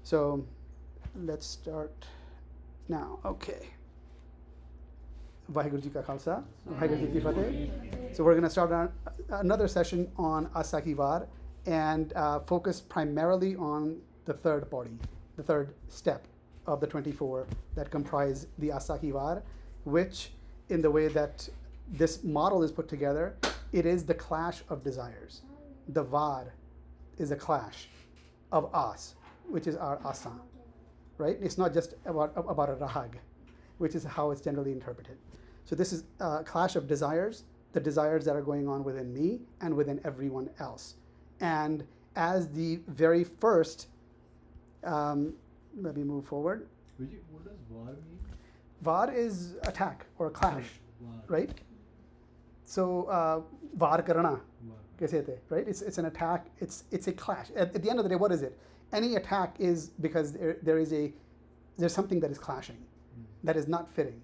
So let's start now. Okay. Vaheguru Ji Ka Khalsa, Vaheguru Ji Ki Fateh. So we're going to start another session on Asa Ki Var and focus primarily on the third body, the third step of the 24 that comprise the Asa Ki Var, which in the way that this model is put together, it is the clash of desires. The Var is a clash of As, which is our Asa, right? It's not just about a Rahag, which is how it's generally interpreted. So this is a clash of desires, the desires that are going on within me and within everyone else. And as the very first, let me move forward. What does var mean? Var is attack or clash, right? So var karana, right? It's an attack. It's a clash. At the end of the day, what is it? Any attack is because there's something that is clashing, that is not fitting.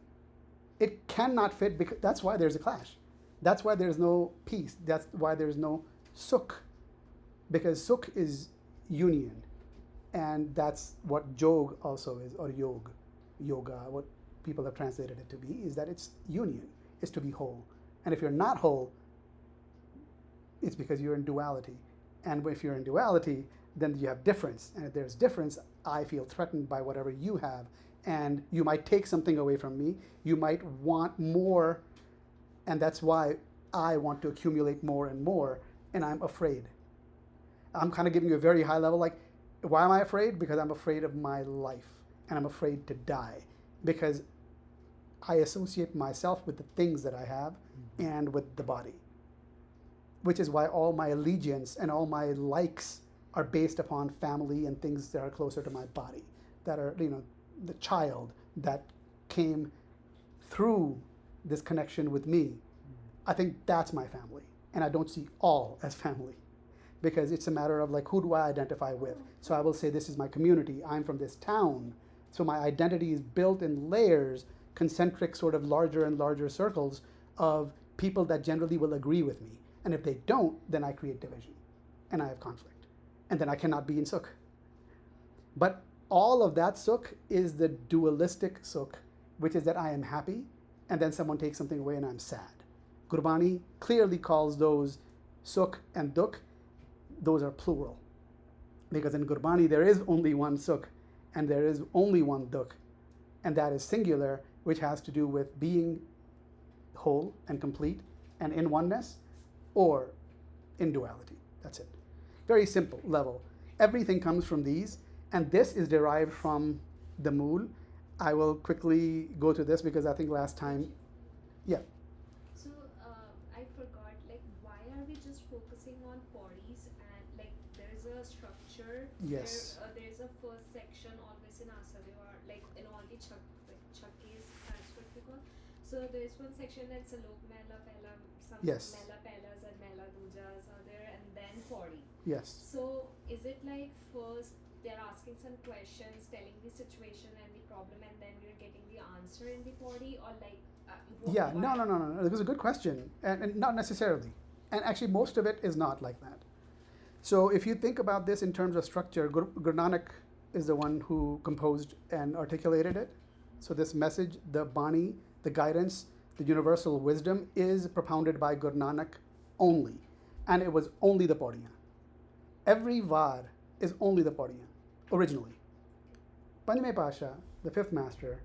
It cannot fit because that's why there's a clash. That's why there's no peace. That's why there's no sukh, because sukh is union, and that's what jog also is, or yoga. What people have translated it to be is that it's union, is to be whole. And if you're not whole, it's because you're in duality. And if you're in duality, then you have difference. And if there's difference, I feel threatened by whatever you have. And you might take something away from me. You might want more. And that's why I want to accumulate more and more. And I'm afraid. I'm kind of giving you a very high level, like, why am I afraid? Because I'm afraid of my life. And I'm afraid to die. Because I associate myself with the things that I have and with the body. Which is why all my allegiance and all my likes are based upon family and things that are closer to my body, that are, the child that came through this connection with me. I think that's my family. And I don't see all as family, because it's a matter of like, who do I identify with? So I will say, this is my community. I'm from this town. So my identity is built in layers, concentric sort of larger and larger circles of people that generally will agree with me. And if they don't, then I create division and I have conflict. And then I cannot be in sukh. But all of that sukh is the dualistic sukh, which is that I am happy and then someone takes something away and I'm sad. Gurbani clearly calls those sukh and dukh, those are plural. Because in Gurbani there is only one sukh and there is only one dukh. And that is singular, which has to do with being whole and complete and in oneness, or in duality. That's it. Very simple level. Everything comes from these, and this is derived from the mool. I will quickly go to this because I think last time, yeah. So I forgot, like, why are we just focusing on Paurhis, and like there's a structure. Yes. There's a first section always in Asavivar, like in all the chakkes, that's what we call. So there's one section that's Alok Mela Pehla, some Yes. Mela Pehlas and Mela Dujas are there, and then Paurhi. Yes. So is it like first they're asking some questions, telling the situation and the problem, and then we're getting the answer in the Paurhi, or like? Yeah, no. It was a good question, and not necessarily. And actually, most of it is not like that. So if you think about this in terms of structure, Guru Nanak is the one who composed and articulated it. So this message, the Bani, the guidance, the universal wisdom is propounded by Guru Nanak only. And it was only the Paurhiyan. Every Var is only the Paurhiyan, originally. Panjme Pasha, the fifth master,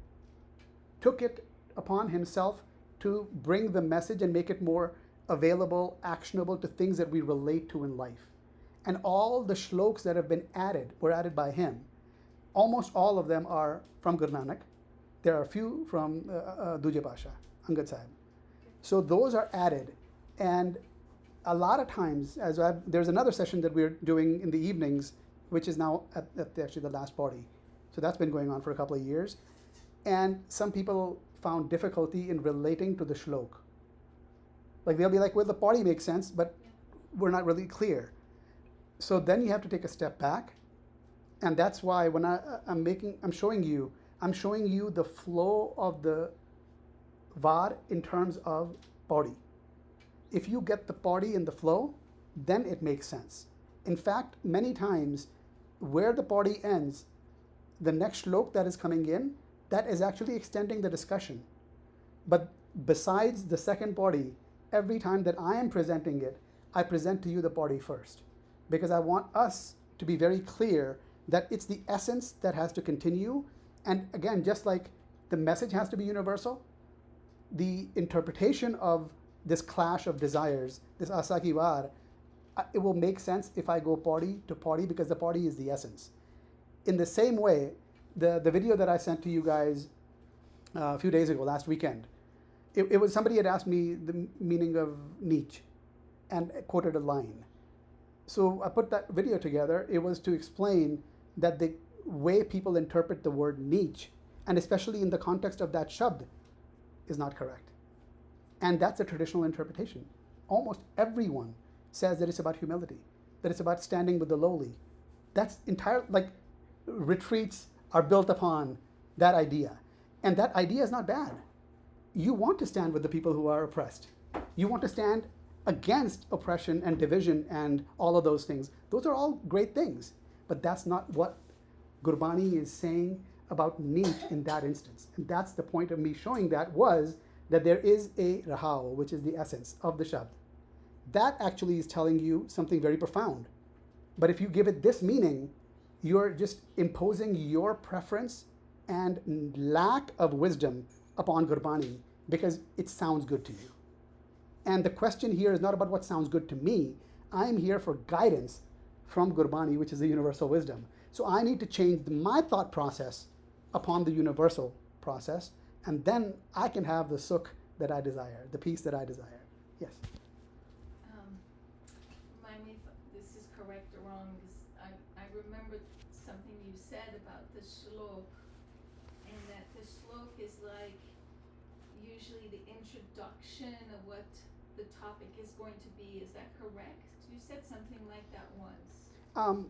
took it upon himself to bring the message and make it more available, actionable to things that we relate to in life. And all the shloks that have been added were added by him. Almost all of them are from Guru Nanak. There are a few from Duje Pasha, Angad Sahib. So those are added. And a lot of times, there's another session that we're doing in the evenings, which is now at actually the last party. So that's been going on for a couple of years. And some people found difficulty in relating to the shlok. Like they'll be like, well, the party makes sense, but we're not really clear. So then you have to take a step back. And that's why when I'm showing you the flow of the var in terms of body. If you get the body in the flow, then it makes sense. In fact, many times where the body ends, the next shlok that is coming in, that is actually extending the discussion. But besides the second Paurhi, every time that I am presenting it, I present to you the Paurhi first. Because I want us to be very clear that it's the essence that has to continue. And again, just like the message has to be universal, the interpretation of this clash of desires, this asakivar, it will make sense if I go Paurhi to Paurhi, because the Paurhi is the essence. In the same way, the video that I sent to you guys a few days ago, last weekend, it was somebody had asked me the meaning of niche and quoted a line. So I put that video together. It was to explain that the way people interpret the word niche, and especially in the context of that Shabd, is not correct. And that's a traditional interpretation. Almost everyone says that it's about humility, that it's about standing with the lowly. That's entire, like, retreats are built upon that idea. And that idea is not bad. You want to stand with the people who are oppressed. You want to stand against oppression and division and all of those things. Those are all great things. But that's not what Gurbani is saying about niche in that instance. And that's the point of me showing that, was that there is a rahao, which is the essence of the Shabd. That actually is telling you something very profound. But if you give it this meaning, you're just imposing your preference and lack of wisdom upon Gurbani because it sounds good to you. And the question here is not about what sounds good to me. I'm here for guidance from Gurbani, which is the universal wisdom. So I need to change my thought process upon the universal process, and then I can have the sukh that I desire, the peace that I desire. Yes? Remind me if this is correct or wrong, because I remember something you said about the shlok, and that the shlok is like usually the introduction of what the topic is going to be. Is that correct? You said something like that once.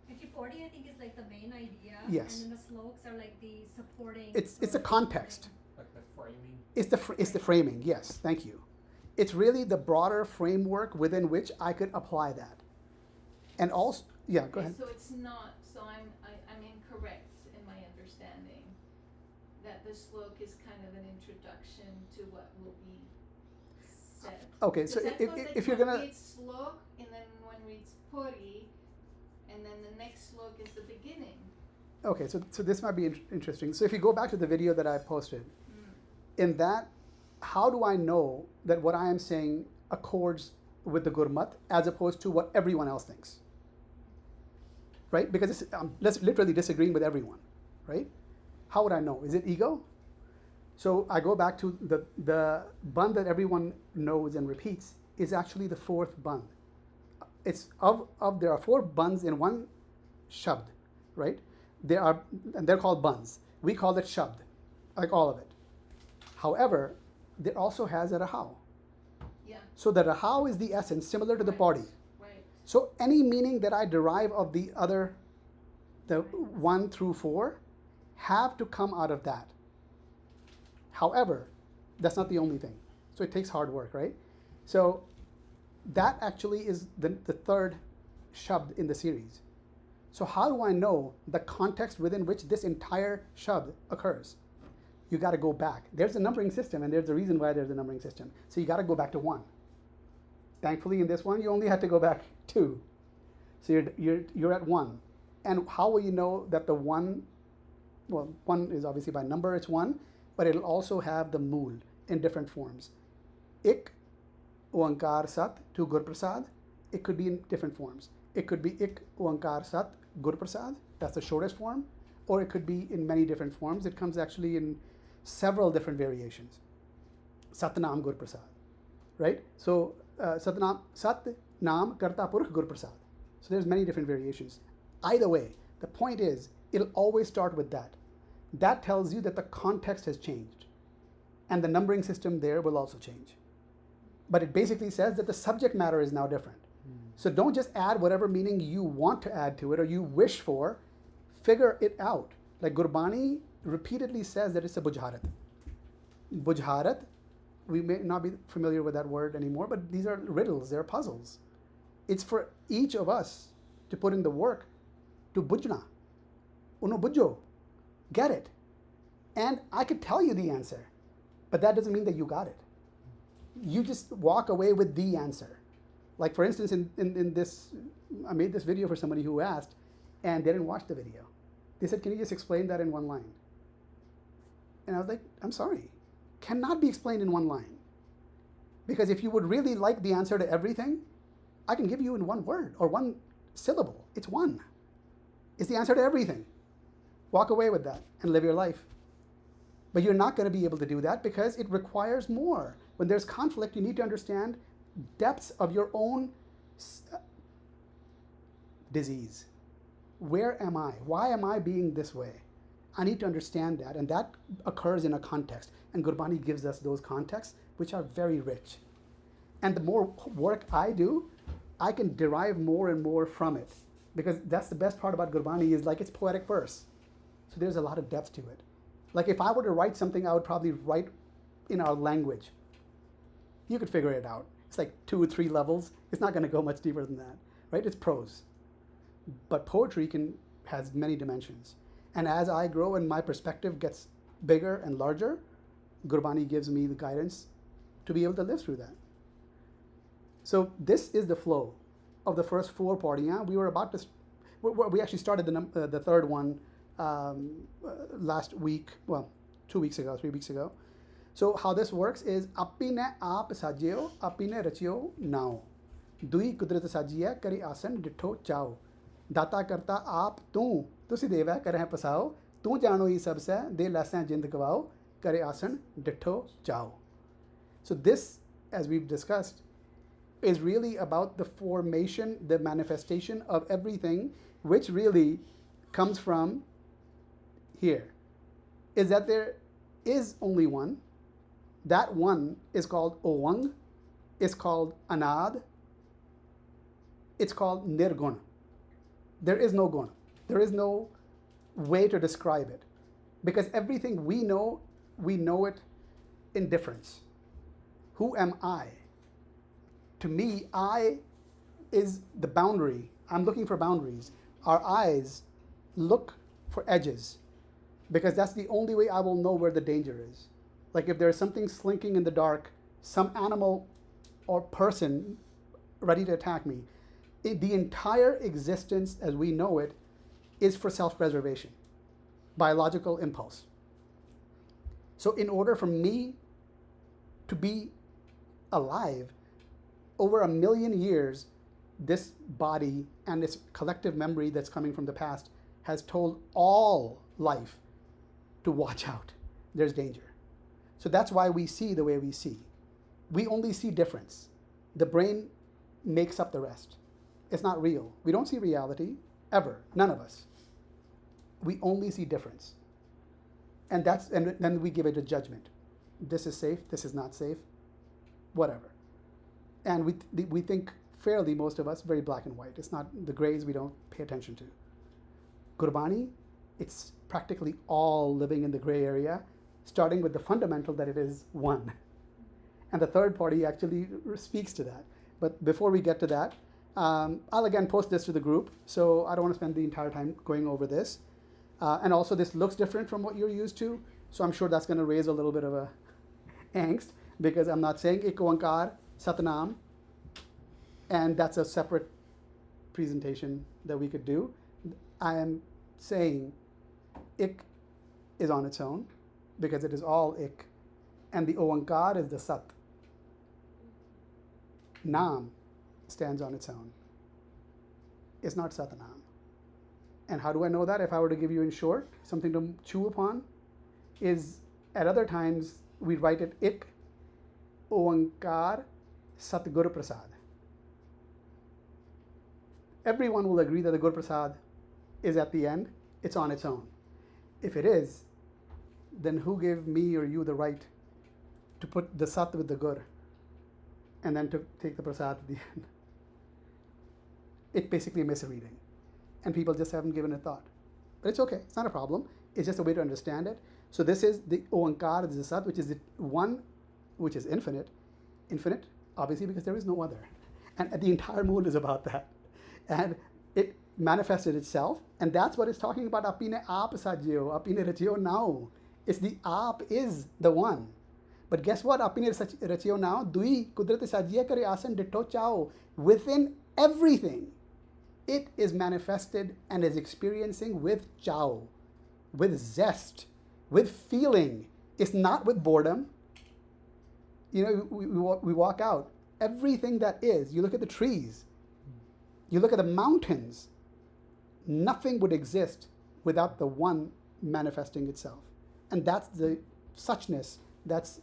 Actually, Paurhi, I think, is like the main idea. Yes. And then the sloks are like the supporting. It's a context. Like the framing. It's the framing, yes, thank you. It's really the broader framework within which I could apply that. And also, yeah, go ahead. So it's not, so I'm incorrect in my understanding that the shlok is kind of an introduction to what will be said. Okay, so if you're gonna, One reads shlok, and then one reads Paurhi, and then the next shlok is the beginning. okay, so this might be interesting. So if you go back to the video that I posted, in that, how do I know that what I am saying accords with the Gurmat as opposed to what everyone else thinks? Right? Because let's literally disagreeing with everyone, right? How would I know? Is it ego? So I go back to the band that everyone knows and repeats is actually the fourth band. It's there are four bands in one Shabd, right? They're called bands. We call it Shabd, like all of it. However, there also has a rahao. Yeah. So the rahao is the essence, similar to the Paurhi. Right. So any meaning that I derive of the other, the 1 through 4, have to come out of that. However, that's not the only thing. So it takes hard work, right? So that actually is the third Shabd in the series. So how do I know the context within which this entire Shabd occurs? You got to go back. There's a numbering system, and there's a reason why there's a numbering system. So you got to go back to 1. Thankfully, in this one, you only had to go back 2. So you're at 1. And how will you know that the 1, well, 1 is obviously by number, it's 1, but it'll also have the mool in different forms. Ik, Oankar Sat to Gur Prasad, it could be in different forms. It could be Ik, Oankar Sat, Gur Prasad, that's the shortest form, or it could be in many different forms. It comes actually in several different variations. Satnam Gur Prasad, right? So Satnam, Sat, Nam, Karta Purkh Gur Prasad. So there's many different variations. Either way, the point is, it'll always start with that. That tells you that the context has changed. And the numbering system there will also change. But it basically says that the subject matter is now different. So don't just add whatever meaning you want to add to it or you wish for. Figure it out. Like Gurbani repeatedly says that it's a bujharat. Bujharat, we may not be familiar with that word anymore, but these are riddles, they're puzzles. It's for each of us to put in the work to bujna. Uno bujjo. Get it. And I could tell you the answer, but that doesn't mean that you got it. You just walk away with the answer. Like for instance, in this, I made this video for somebody who asked, and they didn't watch the video. They said, can you just explain that in one line? And I was like, I'm sorry. Cannot be explained in one line. Because if you would really like the answer to everything, I can give you in one word or one syllable. It's one. It's the answer to everything. Walk away with that and live your life. But you're not going to be able to do that because it requires more. When there's conflict, you need to understand depths of your own disease. Where am I? Why am I being this way? I need to understand that, and that occurs in a context. And Gurbani gives us those contexts, which are very rich. And the more work I do, I can derive more and more from it. Because that's the best part about Gurbani is like it's poetic verse. So there's a lot of depth to it. Like if I were to write something, I would probably write in our language. You could figure it out. It's like 2 or 3 levels. It's not going to go much deeper than that, right? It's prose. But poetry has many dimensions. And as I grow and my perspective gets bigger and larger, Gurbani gives me the guidance to be able to live through that. So this is the flow of the first 4 pauriyaan. We were about to, we actually started the third one last week, well, 2 weeks ago, 3 weeks ago. So how this works is apine aap sajyo, apine rachyo nao. Dui kudrat sajya kari asan ditho chao. Data karta aap tu, tusi deva kare pasao, tu jano hi sabse, de lasan jind gavao, kare asan ditho chao. So this, as we've discussed, is really about the formation, the manifestation of everything, which really comes from here. Is that there is only one. That one is called Owang, is called Anad, it's called Nirguna. There is no guna. There is no way to describe it. Because everything we know it in difference. Who am I? To me, I is the boundary. I'm looking for boundaries. Our eyes look for edges because that's the only way I will know where the danger is. Like if there's something slinking in the dark, some animal or person ready to attack me, the entire existence as we know it is for self-preservation, biological impulse. So in order for me to be alive, over 1 million years, this body and its collective memory that's coming from the past has told all life to watch out. There's danger. So that's why we see the way we see. We only see difference. The brain makes up the rest. It's not real. We don't see reality, ever. None of us. We only see difference. And then we give it a judgment. This is safe, this is not safe, whatever. And we think fairly, most of us, very black and white. It's not the grays we don't pay attention to. Gurbani, it's practically all living in the gray area, starting with the fundamental that it is one. And the third party actually speaks to that. But before we get to that, I'll again post this to the group, so I don't want to spend the entire time going over this. And also this looks different from what you're used to, so I'm sure that's going to raise a little bit of a angst, because I'm not saying Ik Oankar, Satnam, and that's a separate presentation that we could do. I am saying Ik is on its own, because it is all Ik, and the Oankar is the Sat. Nam stands on its own. It's not Satnam. And how do I know that? If I were to give you in short, something to chew upon, is at other times we write it Ik, Oankar, Sat Guru Prasad. Everyone will agree that the Guru Prasad is at the end. It's on its own. If it is, then who gave me or you the right to put the Sat with the Gur and then to take the Prasad at the end? It's basically a misreading. And people just haven't given it thought. But it's okay. It's not a problem. It's just a way to understand it. So this is the Oankar, this is Sat, which is the one which is infinite. Infinite, obviously, because there is no other. And the entire moon is about that. And manifested itself, and that's what it's talking about. Apine aap sajyo, apine rachio now. It's the aap is the one. But guess what? Apine rachio now, dui kudrat sajya kare asan ditto chao. Within everything, it is manifested and is experiencing with chao, with zest, with feeling. It's not with boredom. You know, we walk out. Everything that is, you look at the trees, you look at the mountains, nothing would exist without the one manifesting itself. And that's the suchness that's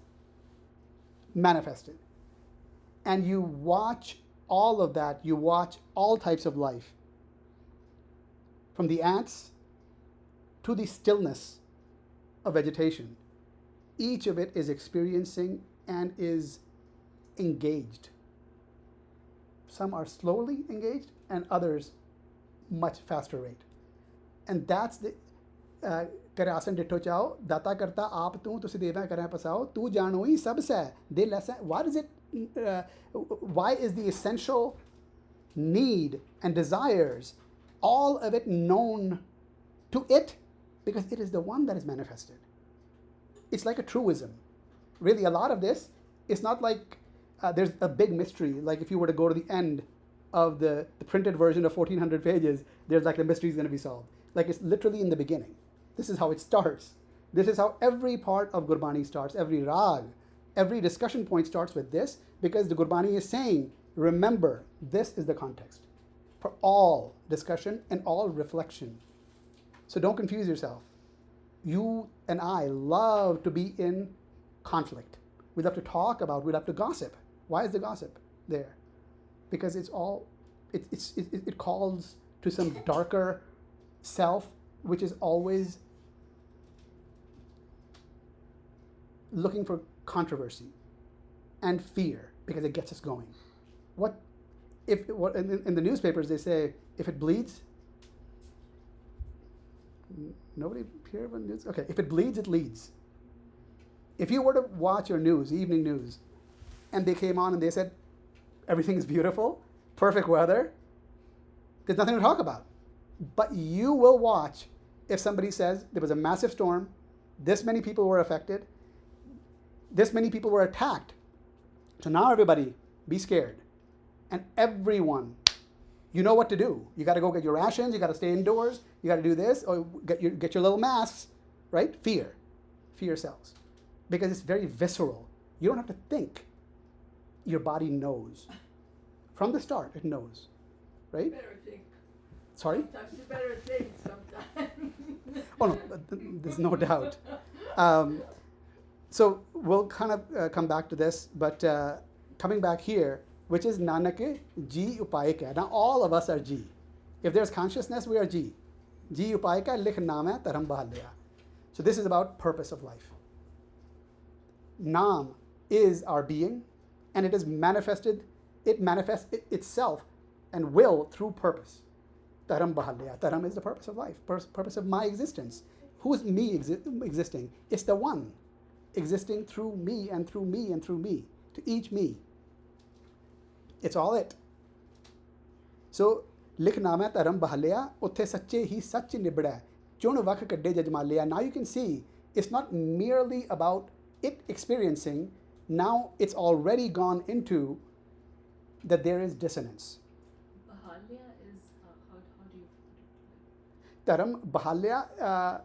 manifested. And you watch all of that, you watch all types of life, from the ants to the stillness of vegetation. Each of it is experiencing and is engaged. Some are slowly engaged and others much faster rate. And that's the करासन डिठो चाओ दाता करता आप तू तुसी देवा करें पसाओ तू जानो ही सब से दे less why is the essential need and desires, all of it known to it, because it is the one that is manifested. It's like a truism. Really, a lot of this, it's not like there's a big mystery. Like if you were to go to the end of the printed version of 1400 pages, there's like the mystery is going to be solved. Like it's literally in the beginning. This is how it starts. This is how every part of Gurbani starts. Every rag, every discussion point starts with this, because the Gurbani is saying, remember, this is the context for all discussion and all reflection. So don't confuse yourself. You and I love to be in conflict. We love to talk about, we love to gossip. Why is the gossip there? Because it's all, it calls to some darker self, which is always looking for controversy and fear, because it gets us going. In the newspapers they say, if it bleeds, nobody here about news? Okay, if it bleeds, it leads. If you were to watch your news, evening news, and they came on and they said, everything is beautiful, perfect weather, there's nothing to talk about. But you will watch if somebody says there was a massive storm, this many people were affected, this many people were attacked. So now everybody, be scared. And everyone, you know what to do. You got to go get your rations, you got to stay indoors, you got to do this, or get your little masks, right? Fear sells. Because it's very visceral. You don't have to think. Your body knows. From the start, it knows, right? Better think. Sorry? Sometimes you better think sometimes. Oh no, there's no doubt. So we'll kind of come back to this, but coming back here, which is Nanak Ji Upayaka. Now all of us are Ji. If there's consciousness, we are Ji. Ji Upayaka likh naam taram bahalya. So this is about purpose of life. Naam is our being, and it is manifested, it manifests itself and will through purpose. Taram bahalya. Taram is the purpose of life, purpose of my existence. Who's me existing? It's the one existing through me and through me and through me, to each me. It's all it. So, likh naam taram bahalya, utthe sache hi sach nibda, chun vakh kadde jajmalya. Now you can see, it's not merely about it experiencing, now it's already gone into that there is dissonance. Bahalya is, how do you Taram bahalya,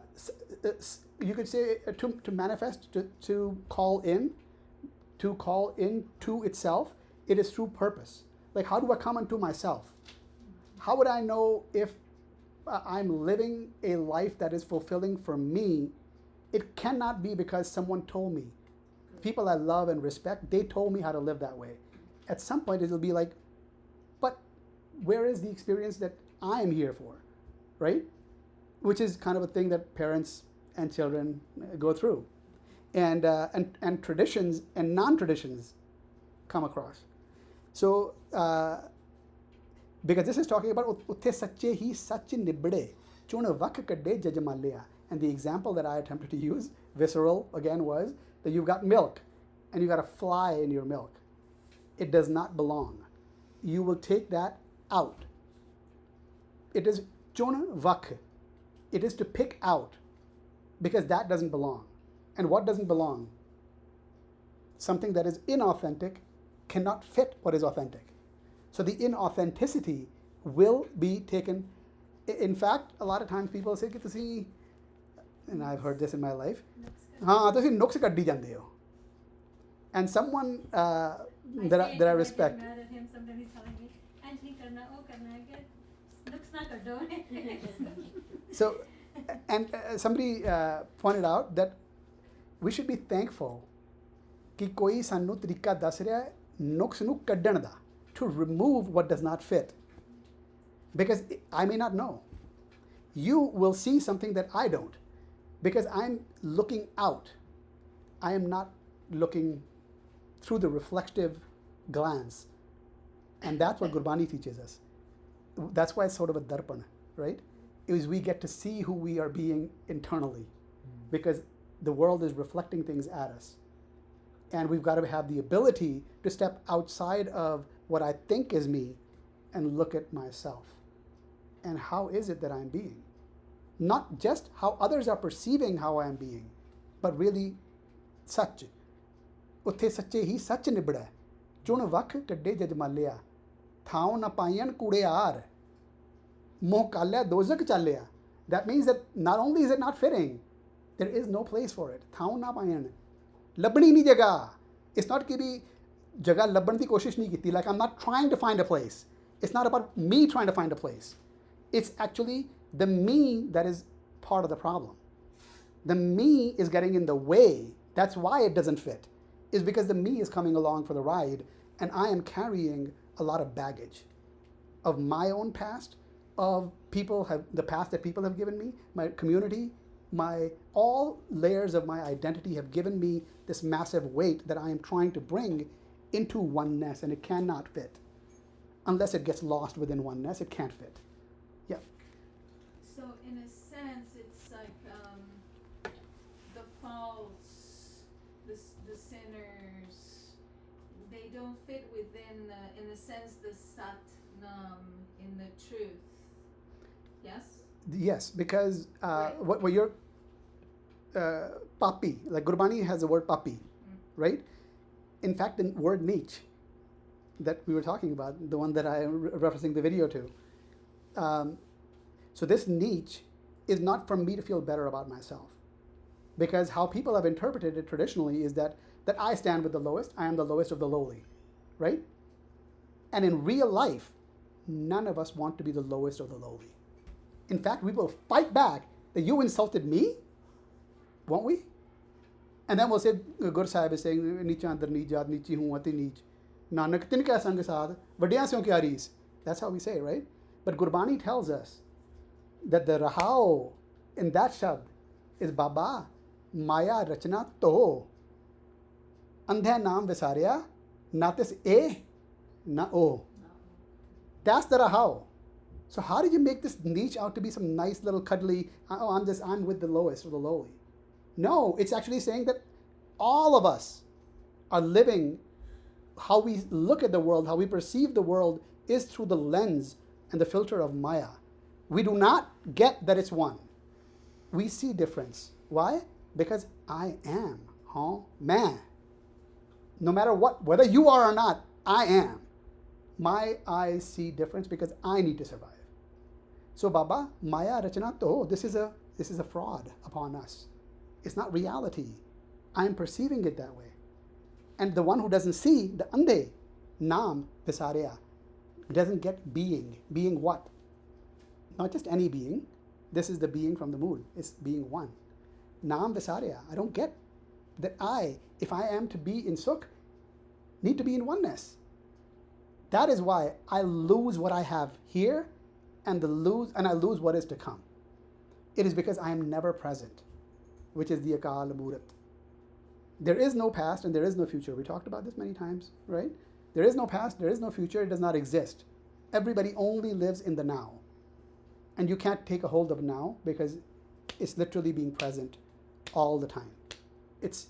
you could say to manifest, to call in to itself. It is through purpose. Like, how do I come unto myself? How would I know if I'm living a life that is fulfilling for me? It cannot be because someone told me. People I love and respect, they told me how to live that way. At some point, it'll be like, but where is the experience that I am here for, right? Which is kind of a thing that parents and children go through. And traditions and non-traditions come across. So, because this is talking about utte sache hi sach nibde, chun vak kadde jajmalya. And the example that I attempted to use, visceral again, was that you've got milk and you've got a fly in your milk. It does not belong. You will take that out. It is chun vak. It is to pick out, because that doesn't belong. And what doesn't belong? Something that is inauthentic cannot fit what is authentic. So the inauthenticity will be taken. In fact, a lot of times people say, and I've heard this in my life, ਤੁਸੀਂ ਨੁਕਸ ਕੱਢੀ ਜਾਂਦੇ ਹੋ. And someone that I respect. Mad at him, sometimes he's telling me, "And he karna, oh karna, I looks na kaddo." So, and somebody pointed out that we should be thankful ਕਿ ਕੋਈ ਸਾਨੂੰ ਤਰੀਕਾ ਦੱਸ ਰਿਹਾ ਹੈ ਨੁਕਸ ਨੂੰ ਕੱਢਣ ਦਾ, to remove what does not fit. Because I may not know. You will see something that I don't. Because I'm looking out. I am not looking through the reflective glance. And that's what Gurbani teaches us. That's why it's sort of a darpan, right? Is we get to see who we are being internally. Because the world is reflecting things at us. And we've got to have the ability to step outside of what I think is me and look at myself. And how is it that I'm being? Not just how others are perceiving how I am being, but really such. ਉੱਥੇ ਸੱਚੇ ਹੀ ਸੱਚ ਨਿਬੜੈ ਚੁਣ ਵੱਖ ਕੱਢੇ ਜਜਮਾਲਿਆ ਥਾਉ ਨਾ ਪਾਈਆਂ ਕੂੜਿਆਰ ਮੋਹ ਕਾਲਿਆ ਦੋਜ਼ਖ ਚਾਲਿਆ. That means that not only is it not fitting, there is no place for it. ਥਾਉ ਨਾ ਪਾਈਆਂ ਲੱਭਣੀ ਨਹੀਂ ਜਗ੍ਹਾ. It's not ਕਿ ਵੀ ਜਗ੍ਹਾ ਲੱਭਣ ਦੀ ਕੋਸ਼ਿਸ਼ ਨਹੀਂ ਕੀਤੀ. Like I'm not trying to find a place. It's not about me trying to find a place. It's actually the me that is part of the problem. The me is getting in the way. That's why it doesn't fit. Is because the me is coming along for the ride and I am carrying a lot of baggage of my own past, of the past that people have given me, my community, all layers of my identity have given me this massive weight that I am trying to bring into oneness, and it cannot fit. Unless it gets lost within oneness, it can't fit. Yeah. So in a sense, it's like the faults, the sinners, they don't fit within, in a sense, the sat nam, in the truth. Yes? Yes, because Right. what you're papi, like Gurbani has the word papi, right? In fact, the word niche that we were talking about, the one that I am referencing the video to. So this niche is not for me to feel better about myself. Because how people have interpreted it traditionally is that I stand with the lowest, I am the lowest of the lowly, right? And in real life, none of us want to be the lowest of the lowly. In fact, we will fight back that you insulted me, won't we? And then we'll say, Gur Sahib is saying, Nicha andar neech, jad nichi hoon ati neech. Nanak tin kya sang saad, vadiyan syon kya rees. That's how we say, right? But Gurbani tells us that the rahao in that shabd is Baba, Maya rachna to. Andhe naam visarya, natis e, na o. That's the rahao. So how did you make this niche out to be some nice little cuddly, I'm with the lowest or the lowly? No, it's actually saying that all of us are living, how we look at the world, how we perceive the world is through the lens and the filter of Maya. We do not get that it's one. We see difference. Why? Because I am, man. No matter what, whether you are or not, I am. My eyes see difference because I need to survive. So Baba, Maya Rachana to, this is a fraud upon us. It's not reality. I'm perceiving it that way. And the one who doesn't see, the ande, Naam Visarya, doesn't get being. Being what? Not just any being. This is the being from the moon. It's being one. Naam Visarya. I don't get that I, if I am to be in Sukh, need to be in oneness. That is why I lose what I have here and I lose what is to come. It is because I am never present, which is the Akal Murat. There is no past and there is no future. We talked about this many times, right? There is no past, there is no future, it does not exist. Everybody only lives in the now. And you can't take a hold of now because it's literally being present all the time. It's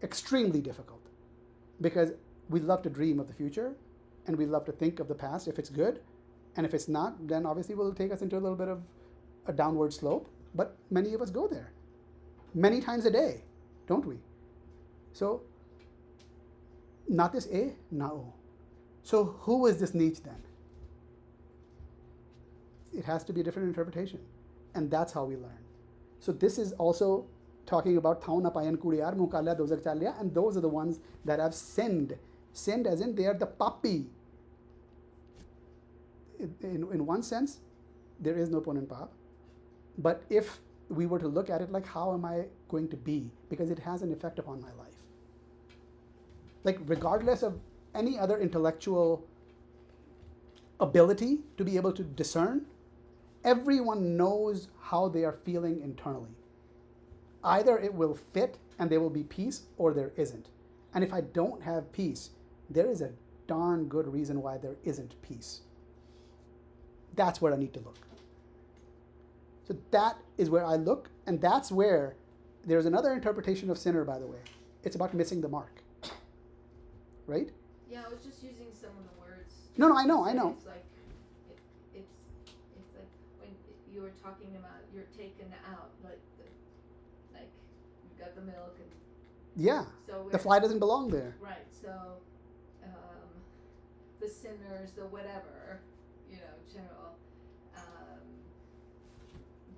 extremely difficult because we love to dream of the future and we love to think of the past if it's good, And if it's not, then obviously it will take us into a little bit of a downward slope. But many of us go there many times a day, don't we? So, not this A, not O. So, who is this niche then? It has to be a different interpretation. And that's how we learn. So, this is also talking about Thauna Payan Kuriyar, Mukalya Dozak Chalya, and those are the ones that have sinned. Sinned as in they are the papi. In one sense, there is no pun pap. But if we were to look at it like, how am I going to be? Because it has an effect upon my life. Like, regardless of any other intellectual ability to be able to discern, everyone knows how they are feeling internally. Either it will fit and there will be peace, or there isn't. And if I don't have peace, there is a darn good reason why there isn't peace. That's where I need to look. So that is where I look, and that's where there's another interpretation of sinner, by the way. It's about missing the mark. Right? Yeah, I was just using some of the words. No, I know. It's like, it's like when you were talking about you're taken out, like you've got the milk and. Yeah. So the fly doesn't belong there. Right. So, the sinners, the whatever, general.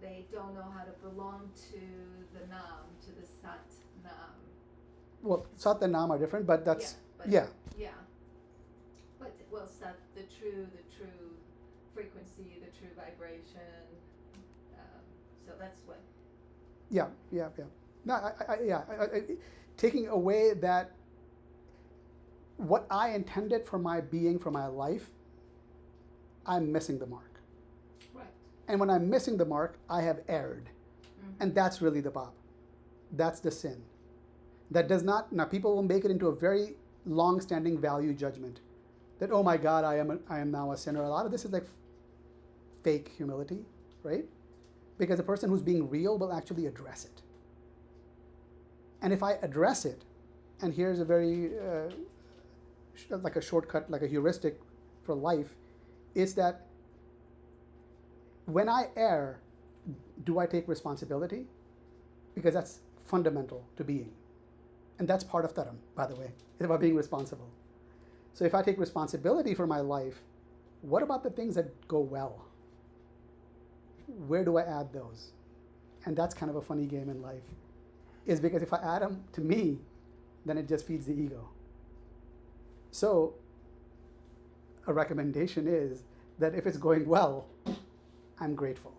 They don't know how to belong to the Nam, to the Sat Nam. Well, Sat and Nam are different, but that's, yeah. But, well, Sat, the true frequency, the true vibration. So that's what. Yeah. No, I taking away that what I intended for my being, for my life, I'm missing the mark. Right. And when I'm missing the mark, I have erred. Mm-hmm. And that's really the bab. That's the sin. That does not, now people will make it into a very long-standing value judgment. That, oh my God, I am now a sinner. A lot of this is like fake humility, right? Because a person who's being real will actually address it. And if I address it, and here's a very, like a shortcut, like a heuristic for life, is that when I err, do I take responsibility? Because that's fundamental to being. And that's part of dharam, by the way. It's about being responsible. So if I take responsibility for my life, what about the things that go well? Where do I add those? And that's kind of a funny game in life. Is because if I add them to me, then it just feeds the ego. So a recommendation is that if it's going well, I'm grateful.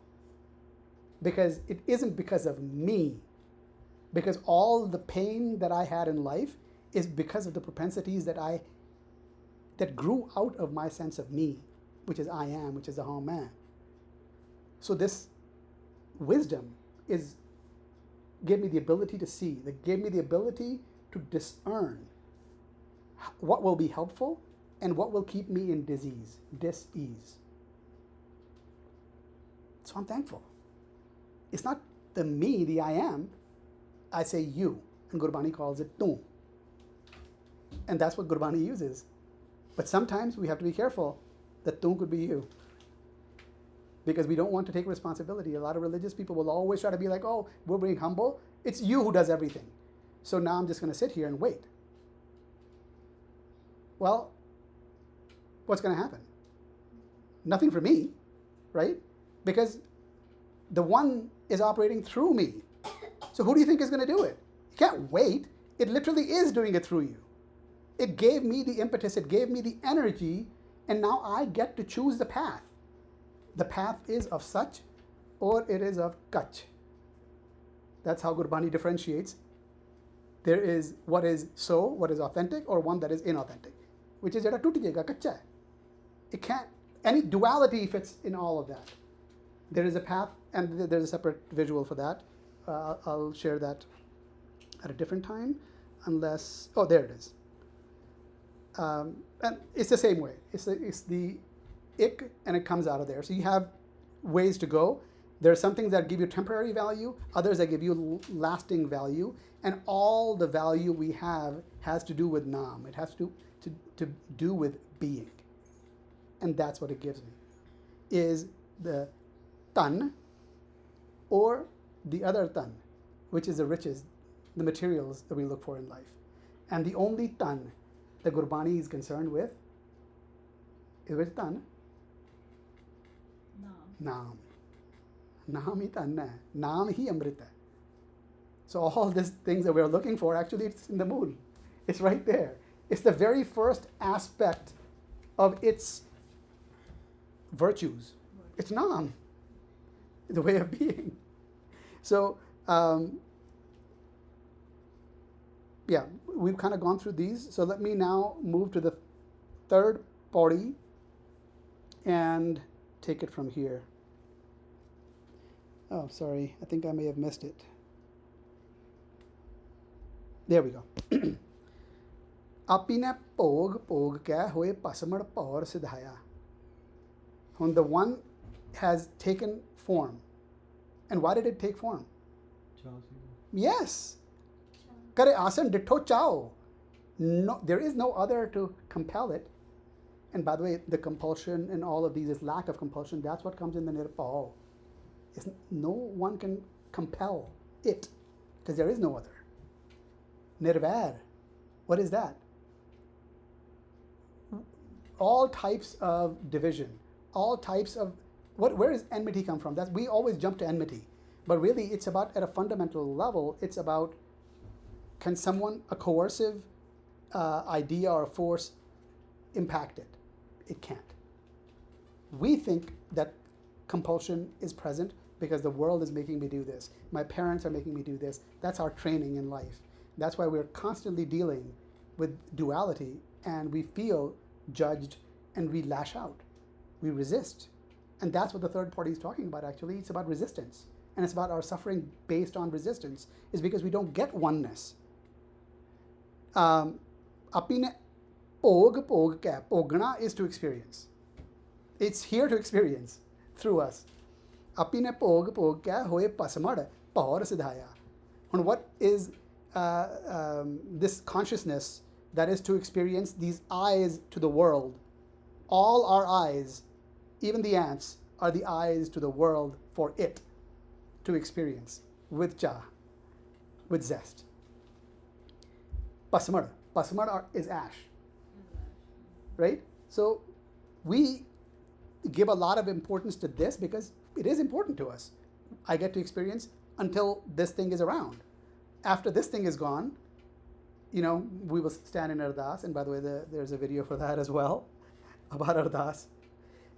Because it isn't because of me. Because all the pain that I had in life is because of the propensities that grew out of my sense of me, which is I am, which is the home man. So this wisdom gave me the ability to see, that gave me the ability to discern what will be helpful and what will keep me in dis-ease. So I'm thankful. It's not the me, the I am. I say you, and Gurbani calls it tu. And that's what Gurbani uses. But sometimes we have to be careful that tu could be you. Because we don't want to take responsibility. A lot of religious people will always try to be like, oh, we're being humble. It's you who does everything. So now I'm just going to sit here and wait. Well, what's going to happen? Nothing for me, right? Because the one is operating through me. So who do you think is going to do it? You can't wait. It literally is doing it through you. It gave me the impetus. It gave me the energy. And now I get to choose the path. The path is of Sach or it is of Kach. That's how Gurbani differentiates. There is what is so, what is authentic, or one that is inauthentic, which is jada toot jayega, kacha hai. It can't, any duality fits in all of that. There is a path, and there's a separate visual for that. I'll share that at a different time, unless, oh, there it is. And it's the same way. It's the ik, and it comes out of there. So you have ways to go. There are some things that give you temporary value, others that give you lasting value, and all the value we have has to do with nam. It has to do with being. And that's what it gives me. is the tan or the other tan, which is the riches, the materials that we look for in life. And the only tan that Gurbani is concerned with is which tan? Naam. Naam hi tan hai. Naam hi amrit hai. So all these things that we're looking for, actually it's in the moon. It's right there. It's the very first aspect of its virtues. It's naam, the way of being. So, yeah, we've kind of gone through these. So let me now move to the third pauri and take it from here. Oh, sorry. I think I may have missed it. There we go. Apine pog pog kya hoye pasmad paur siddhaya. When the one has taken form. And why did it take form? Yes. Kare asan ditto chao. No, there is no other to compel it. And by the way, the compulsion in all of these is lack of compulsion. That's what comes in the nirpao. No one can compel it because there is no other. Nirvair. What is that? All types of division. All types of where does enmity come from? That's, we always jump to enmity. But really it's about, at a fundamental level, it's about, can someone, a coercive idea or force impact it? It can't. We think that compulsion is present because the world is making me do this. My parents are making me do this. That's our training in life. That's why we're constantly dealing with duality and we feel judged and we lash out. We resist. And that's what the third party is talking about, actually. It's about resistance. And it's about our suffering based on resistance. Is because we don't get oneness. Apine pog pog kya. Pogna is to experience. It's here to experience through us. Apine pog pog kya hoye pasmad paur siddhaya. And what is this consciousness that is to experience these eyes to the world? All our eyes, even the ants, are the eyes to the world for it to experience with cha, with zest. Pasmad. Pasmad is ash. Right? So we give a lot of importance to this because it is important to us. I get to experience until this thing is around. After this thing is gone, we will stand in Ardas. And by the way, there's a video for that as well, about Ardas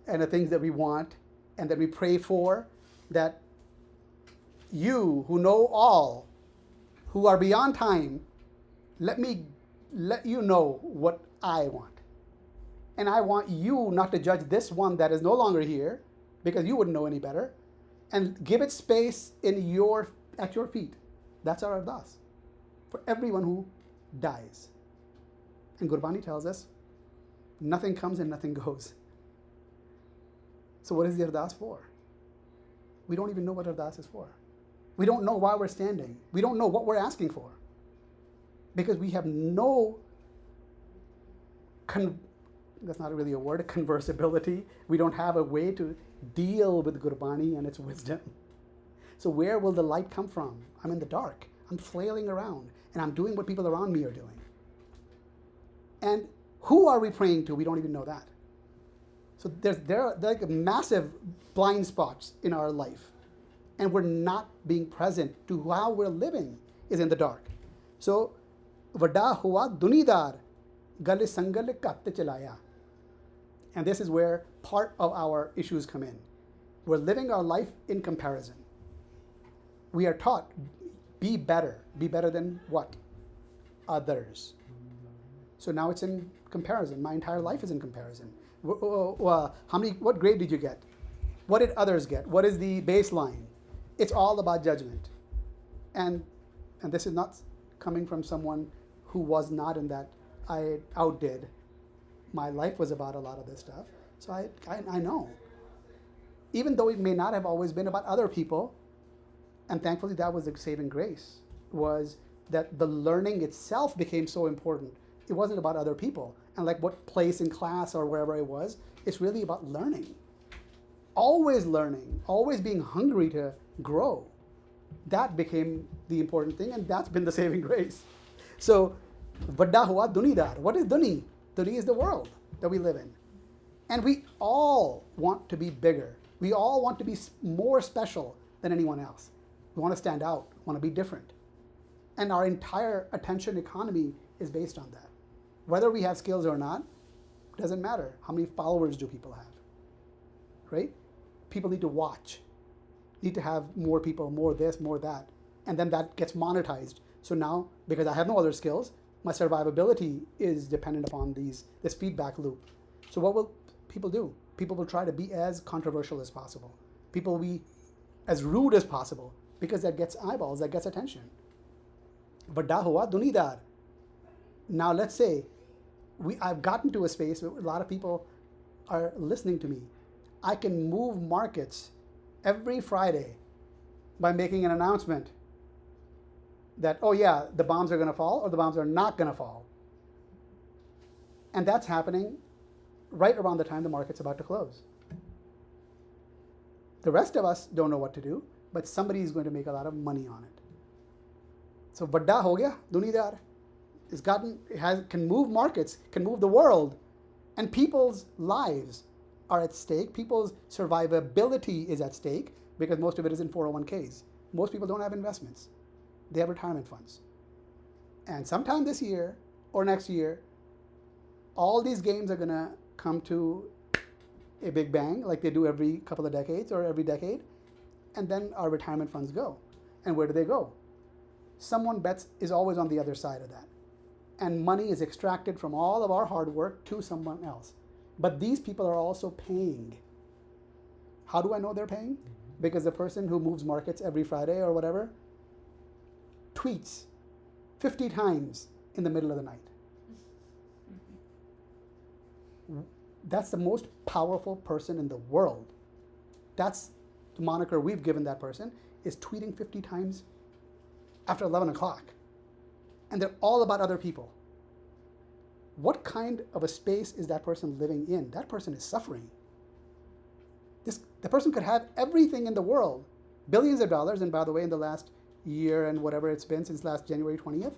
and the things that we want and that we pray for, that you who know all, who are beyond time, let me let you know what I want. And I want you not to judge this one that is no longer here, because you wouldn't know any better, and give it space at your feet. That's our ardas for everyone who dies. And Gurbani tells us, nothing comes and nothing goes. So what is the ardas for? We don't even know what ardas is for. We don't know why we're standing. We don't know what we're asking for. Because we have no, that's not really a word, conversibility. We don't have a way to deal with Gurbani and its wisdom. So where will the light come from? I'm in the dark. I'm flailing around. And I'm doing what people around me are doing. And who are we praying to? We don't even know that. So there are like massive blind spots in our life. And we're not being present to how we're living is in the dark. So, vada hua dunidar gale sangal katte chalaya. And this is where part of our issues come in. We're living our life in comparison. We are taught, be better. Be better than what? Others. So now it's in comparison. My entire life is in comparison. What grade did you get? What did others get? What is the baseline? It's all about judgment. And this is not coming from someone who was not in that. I outdid. My life was about a lot of this stuff. So I know. Even though it may not have always been about other people, and thankfully that was the saving grace, was that the learning itself became so important. It wasn't about other people. And like what place in class or wherever it was, it's really about learning. always learning, always being hungry to grow. That became the important thing, and that's been the saving grace. So, vadda hua dunidar. What is duni? Duni is the world that we live in. And we all want to be bigger. We all want to be more special than anyone else. We want to stand out, want to be different. And our entire attention economy is based on that. Whether we have skills or not, doesn't matter. How many followers do people have? Right? People need to watch, need to have more people, more this, more that. And then that gets monetized. So now, because I have no other skills, my survivability is dependent upon this feedback loop. So what will people do? People will try to be as controversial as possible. People will be as rude as possible because that gets eyeballs, that gets attention. Vadda hua dunidar. Now let's say I've gotten to a space where a lot of people are listening to me. I can move markets every Friday by making an announcement that, oh yeah, the bombs are going to fall or the bombs are not going to fall. And that's happening right around the time the market's about to close. The rest of us don't know what to do, but somebody is going to make a lot of money on it. So vadda ho gaya, dunidar. Can move markets, can move the world, and people's lives are at stake. People's survivability is at stake because most of it is in 401ks. Most people don't have investments. They have retirement funds. And sometime this year or next year, all these games are going to come to a big bang like they do every couple of decades or every decade. And then our retirement funds go. And where do they go? Someone is always on the other side of that. And money is extracted from all of our hard work to someone else. But these people are also paying. How do I know they're paying? Because the person who moves markets every Friday or whatever tweets 50 times in the middle of the night. That's the most powerful person in the world. That's the moniker we've given that person, is tweeting 50 times after 11 o'clock. And they're all about other people. What kind of a space is that person living in? That person is suffering. The person could have everything in the world, billions of dollars, and by the way, in the last year and whatever it's been since last January 20th,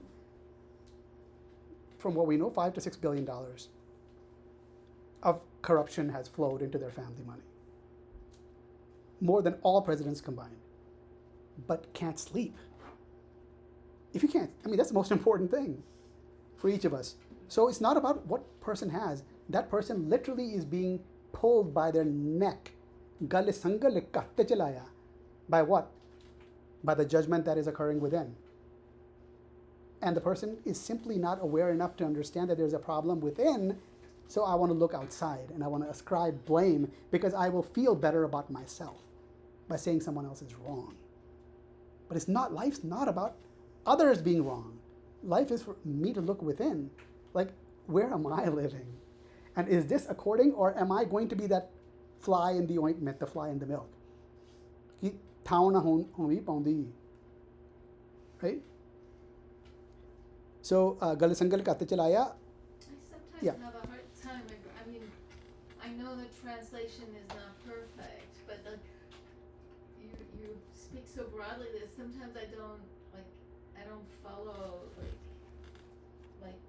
from what we know, $5 to $6 billion of corruption has flowed into their family money. More than all presidents combined. But can't sleep. If you can't, that's the most important thing for each of us. So it's not about what person has. That person literally is being pulled by their neck. By what? By the judgment that is occurring within. And the person is simply not aware enough to understand that there's a problem within, so I want to look outside and I want to ascribe blame because I will feel better about myself by saying someone else is wrong. But life's not about others being wrong. Life is for me to look within. Like, where am I living? And is this according, or am I going to be that fly in the ointment, the fly in the milk? Right? So, Galisangal katte chalaya. I sometimes Yeah. have a hard time. I know the translation is not perfect, but you speak so broadly that sometimes I don't follow like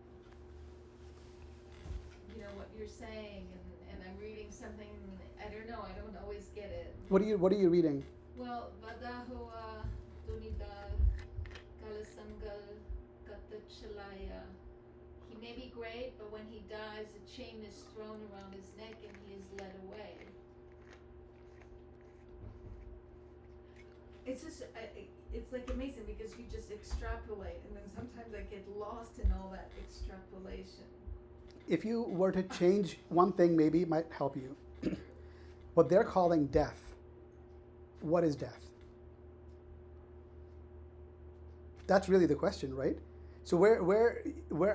what you're saying, and I'm reading something. I don't know. I don't always get it. What are you reading? Well, Vadahua Dunidal Kalasangal Katachalaya. He may be great, but when he dies, a chain is thrown around his neck and he is led away. It's just, it's like amazing because you just extrapolate, and then sometimes I get lost in all that extrapolation. If you were to change one thing, maybe it might help you. What they're calling death. What is death? That's really the question, right? So where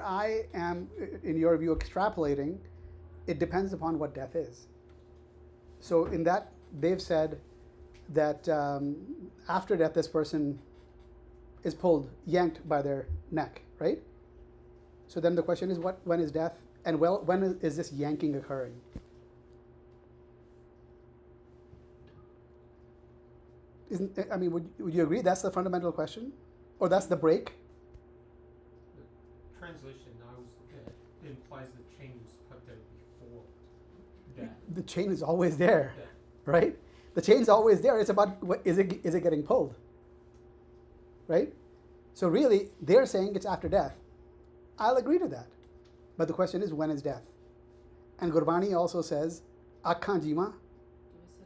I am, in your view, extrapolating, it depends upon what death is. So in that, they've said that after death, this person is yanked by their neck, right? So then the question is, when is death? And when is this yanking occurring? Isn't, I mean, would you agree that's the fundamental question? Or that's the break? The translation I was looking at implies the chain was put there before death. The chain is always there, Yeah. right? The chain's always there. It's about, is it getting pulled? Right? So really, they're saying it's after death. I'll agree to that. But the question is, when is death? And Gurbani also says, Akhan jima,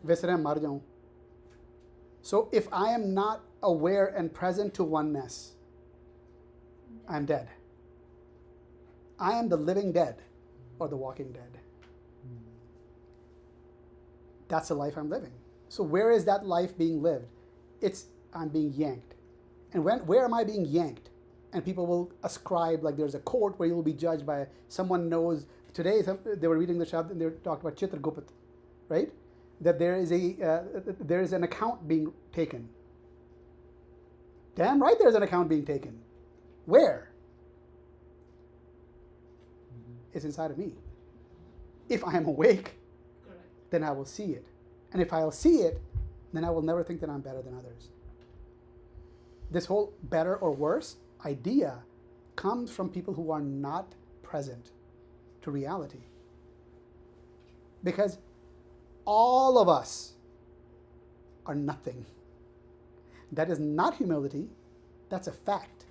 visram mar jaun. So if I am not aware and present to oneness, I'm dead. I am the living dead or the walking dead. That's the life I'm living. So where is that life being lived? I'm being yanked. And where am I being yanked? And people will ascribe, like there's a court where you'll be judged by someone knows. Today they were reading the Shabd and they talked about Chitragupat, right? That there is an account being taken. Damn right there's an account being taken. Where? It's inside of me. If I am awake, Correct. then I will see it. And if I'll see it, then I will never think that I'm better than others. This whole better or worse idea comes from people who are not present to reality. Because all of us are nothing. That is not humility, that's a fact.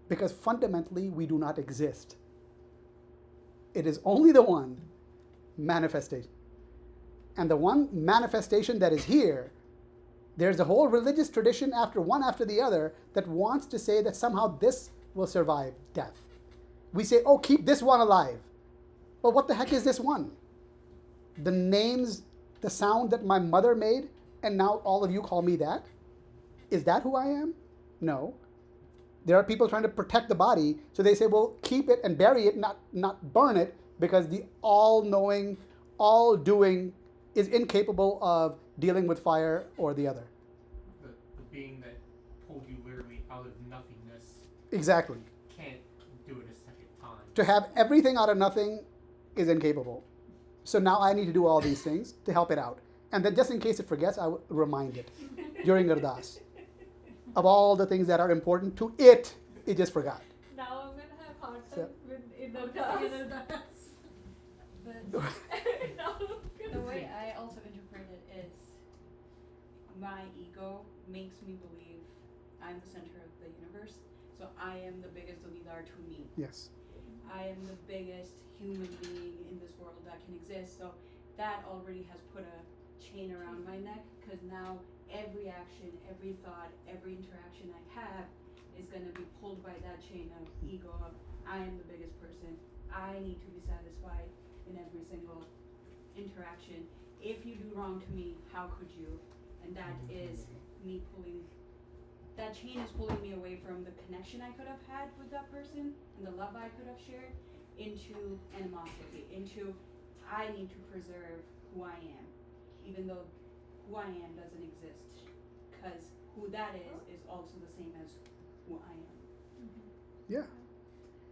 Because fundamentally, we do not exist. It is only the one manifestation. And the one manifestation that is here, there's a whole religious tradition after the other that wants to say that somehow this will survive death. We say, oh, keep this one alive. Well, what the heck is this one? The names, the sound that my mother made, and now all of you call me that? Is that who I am? No. There are people trying to protect the body, so they say, well, keep it and bury it, not burn it, because the all-knowing, all-doing is incapable of dealing with fire or the other. The being that pulled you literally out of nothingness Exactly. can't do it a second time. To have everything out of nothing is incapable. So now I need to do all these things to help it out. And then just in case it forgets, I will remind it during Ardas of all the things that are important to it. It just forgot. Now I'm gonna have hard So- time with Inardas. But now The way I also interpret it is my ego makes me believe I'm the center of the universe. So I am the biggest Dalidar to me. Yes. I am the biggest human being in this world that can exist. So that already has put a chain around my neck, because now every action, every thought, every interaction I have is going to be pulled by that chain of ego of I am the biggest person. I need to be satisfied in every single interaction. If you do wrong to me, how could you? And that is me pulling, that chain is pulling me away from the connection I could have had with that person and the love I could have shared into animosity, into I need to preserve who I am, even though who I am doesn't exist, because who that is also the same as who I am. Yeah.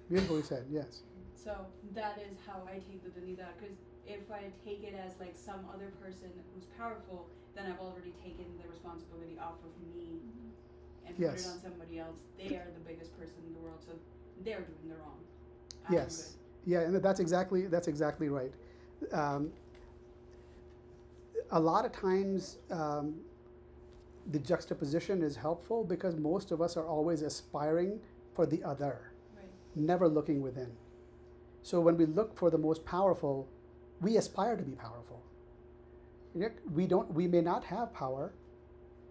Beautifully said, yes. So that is how I take the Danida, because if I take it as like some other person who's powerful, then I've already taken the responsibility off of me and put Yes. it on somebody else. They are the biggest person in the world, so they're doing the wrong. I'm Yes. Yeah, and that's exactly right. A lot of times the juxtaposition is helpful because most of us are always aspiring for the other, good. Right. never looking within. So when we look for the most powerful, we aspire to be powerful. We may not have power,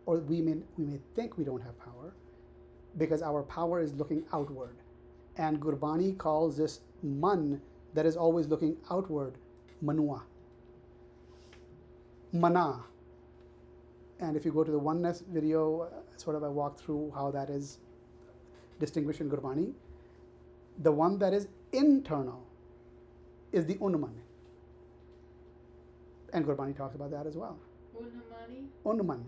or we may think we don't have power, because our power is looking outward. And Gurbani calls this man that is always looking outward, manua. Mana. And if you go to the oneness video, I walk through how that is distinguished in Gurbani. The one that is internal is the Unman. And Gurbani talks about that as well. Unamani? Unman.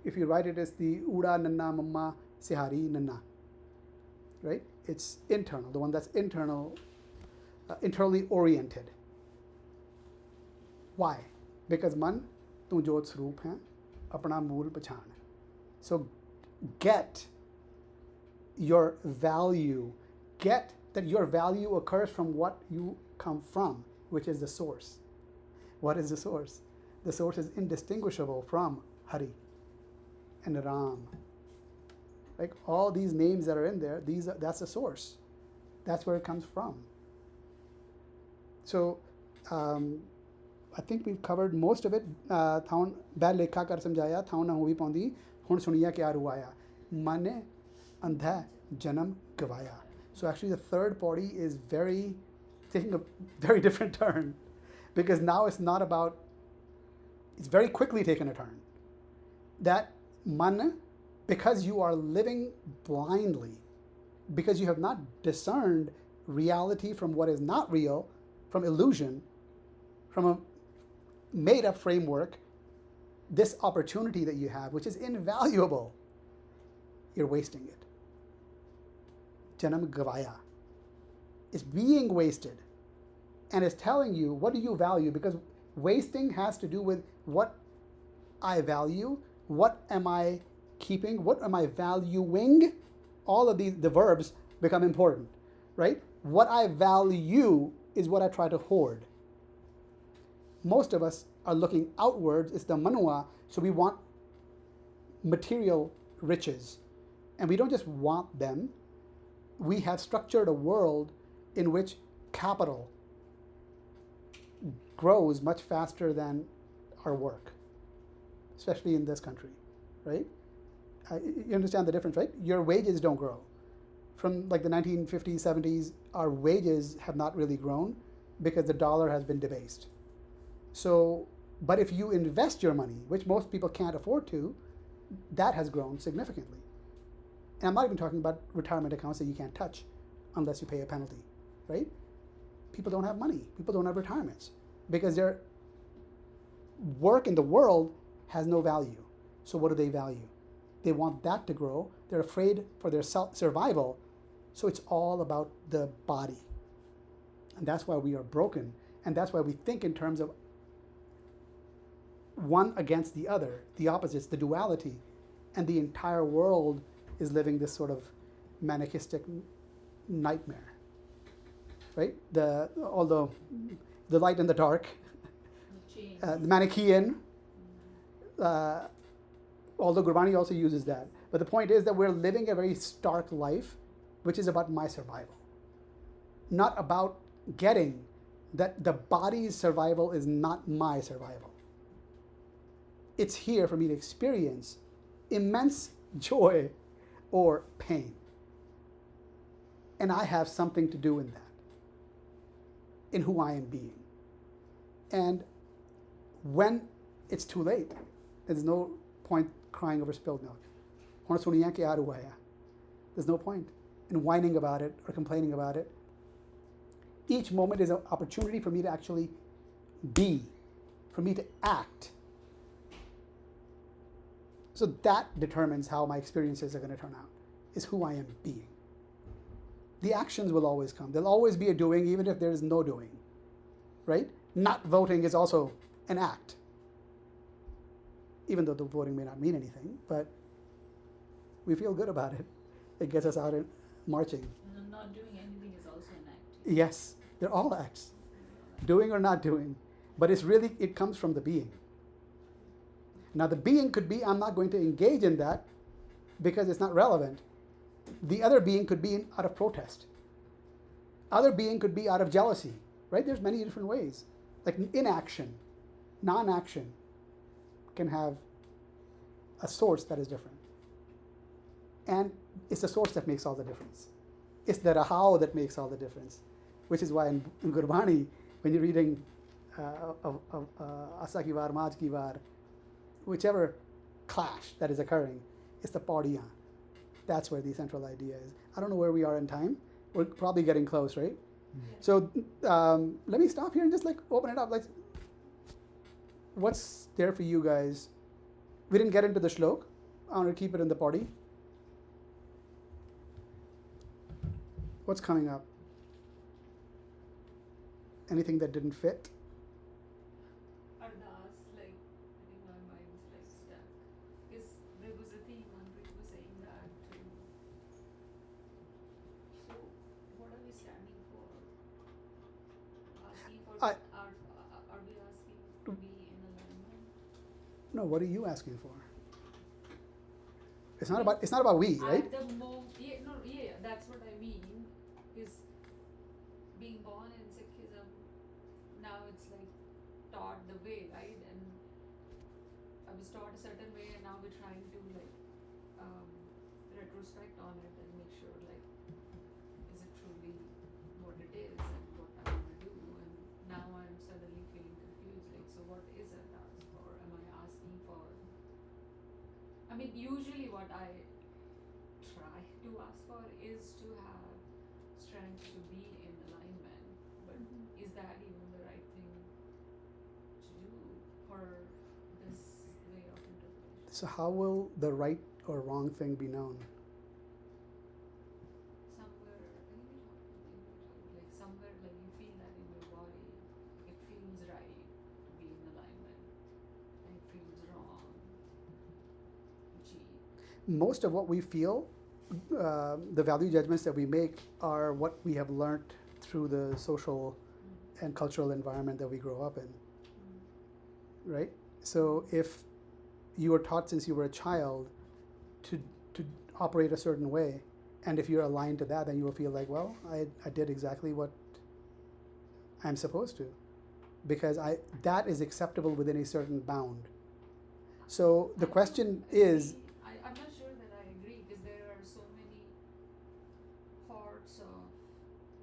If you write it as the Uda Nanna Mamma Sihari Nanna, right? It's internal, the one that's internal, internally oriented. Why? Because man, tu jot swaroop hai, अपना मूल पहचान. So get your value. Get that your value occurs from what you come from, which is the source. What is the source? The source is indistinguishable from Hari and Ram. Like all these names that are in there, that's the source. That's where it comes from. So I think we've covered most of it. थाउन बैल लेखा कर समझाया थाउन ना हुई पौंदी हुण सुनिया क्या रुआया माने अंधा जन्म गवाया. So actually the third pauri is taking a very different turn, because now it's not about, it's very quickly taken a turn. That man, because you are living blindly, because you have not discerned reality from what is not real, from illusion, from a made-up framework, this opportunity that you have, which is invaluable, you're wasting it. Janam Gavaya is being wasted, and is telling you, what do you value? Because wasting has to do with what I value, what am I keeping, what am I valuing? All of the verbs become important, right? What I value is what I try to hoard. Most of us are looking outwards, it's the manua, so we want material riches. And we don't just want them, we have structured a world in which capital grows much faster than our work, especially in this country, right? You understand the difference, right? Your wages don't grow. From like the 1950s, 70s, our wages have not really grown because the dollar has been debased. So, but if you invest your money, which most people can't afford to, that has grown significantly. And I'm not even talking about retirement accounts that you can't touch unless you pay a penalty, right? People don't have money. People don't have retirements because their work in the world has no value. So what do they value? They want that to grow. They're afraid for their survival. So it's all about the body. And that's why we are broken. And that's why we think in terms of one against the other, the opposites, the duality. And the entire world is living this sort of manichaeistic nightmare, right? Although the light and the dark, the Manichaean, although Gurbani also uses that. But the point is that we're living a very stark life, which is about my survival. Not about getting that the body's survival is not my survival. It's here for me to experience immense joy or pain. And I have something to do in that, in who I am being. And when it's too late, there's no point crying over spilled milk. There's no point in whining about it or complaining about it. Each moment is an opportunity for me to actually be, for me to act. So that determines how my experiences are going to turn out, is who I am being. The actions will always come. There'll always be a doing, even if there is no doing, right? Not voting is also an act, even though the voting may not mean anything, but we feel good about it. It gets us out and marching. And not doing anything is also an act. Yes, they're all acts, doing or not doing, but it comes from the being. Now the being could be, I'm not going to engage in that because it's not relevant. The other being could be out of protest. Other being could be out of jealousy, right? There's many different ways. Like inaction, non-action can have a source that is different. And it's the source that makes all the difference. It's the rahao that makes all the difference, which is why in Gurbani, when you're reading Asa ki var, Maj ki var, whichever clash that is occurring, it's the pauriyan. That's where the central idea is. I don't know where we are in time. We're probably getting close, right? Yeah. So let me stop here and just like open it up. Like, what's there for you guys? We didn't get into the shlok. I want to keep it in the pauri. What's coming up? Anything that didn't fit? Ardas, like, I think my mind was like stuck. I- are we asking to be in alignment? No, what are you asking for? It's not about we, right? At the yeah, that's what I mean. Is being born in Sikhism, now it's like taught the way, right? And I was taught a certain way, and now we're trying to like retrospect on it and make sure like, is it truly what it is and what I want to do? And now I'm suddenly feeling confused. Like, so what is it asked for? Am I asking for? I mean, usually what I try to ask for is to have strength to be in alignment. But is that even the right thing to do for this way of interpretation? So how will the right or wrong thing be known? Somewhere, like somewhere, like you feel that in your body, it feels right to be in alignment, and it feels wrong to cheat. Most of what we feel, the value judgments that we make, are what we have learned through the social and cultural environment that we grow up in, right? So if you were taught since you were a child to operate a certain way, and if you're aligned to that, then you will feel like, well, I did exactly what I'm supposed to, because that is acceptable within a certain bound. So the question is, I'm not sure that I agree, because there are so many parts of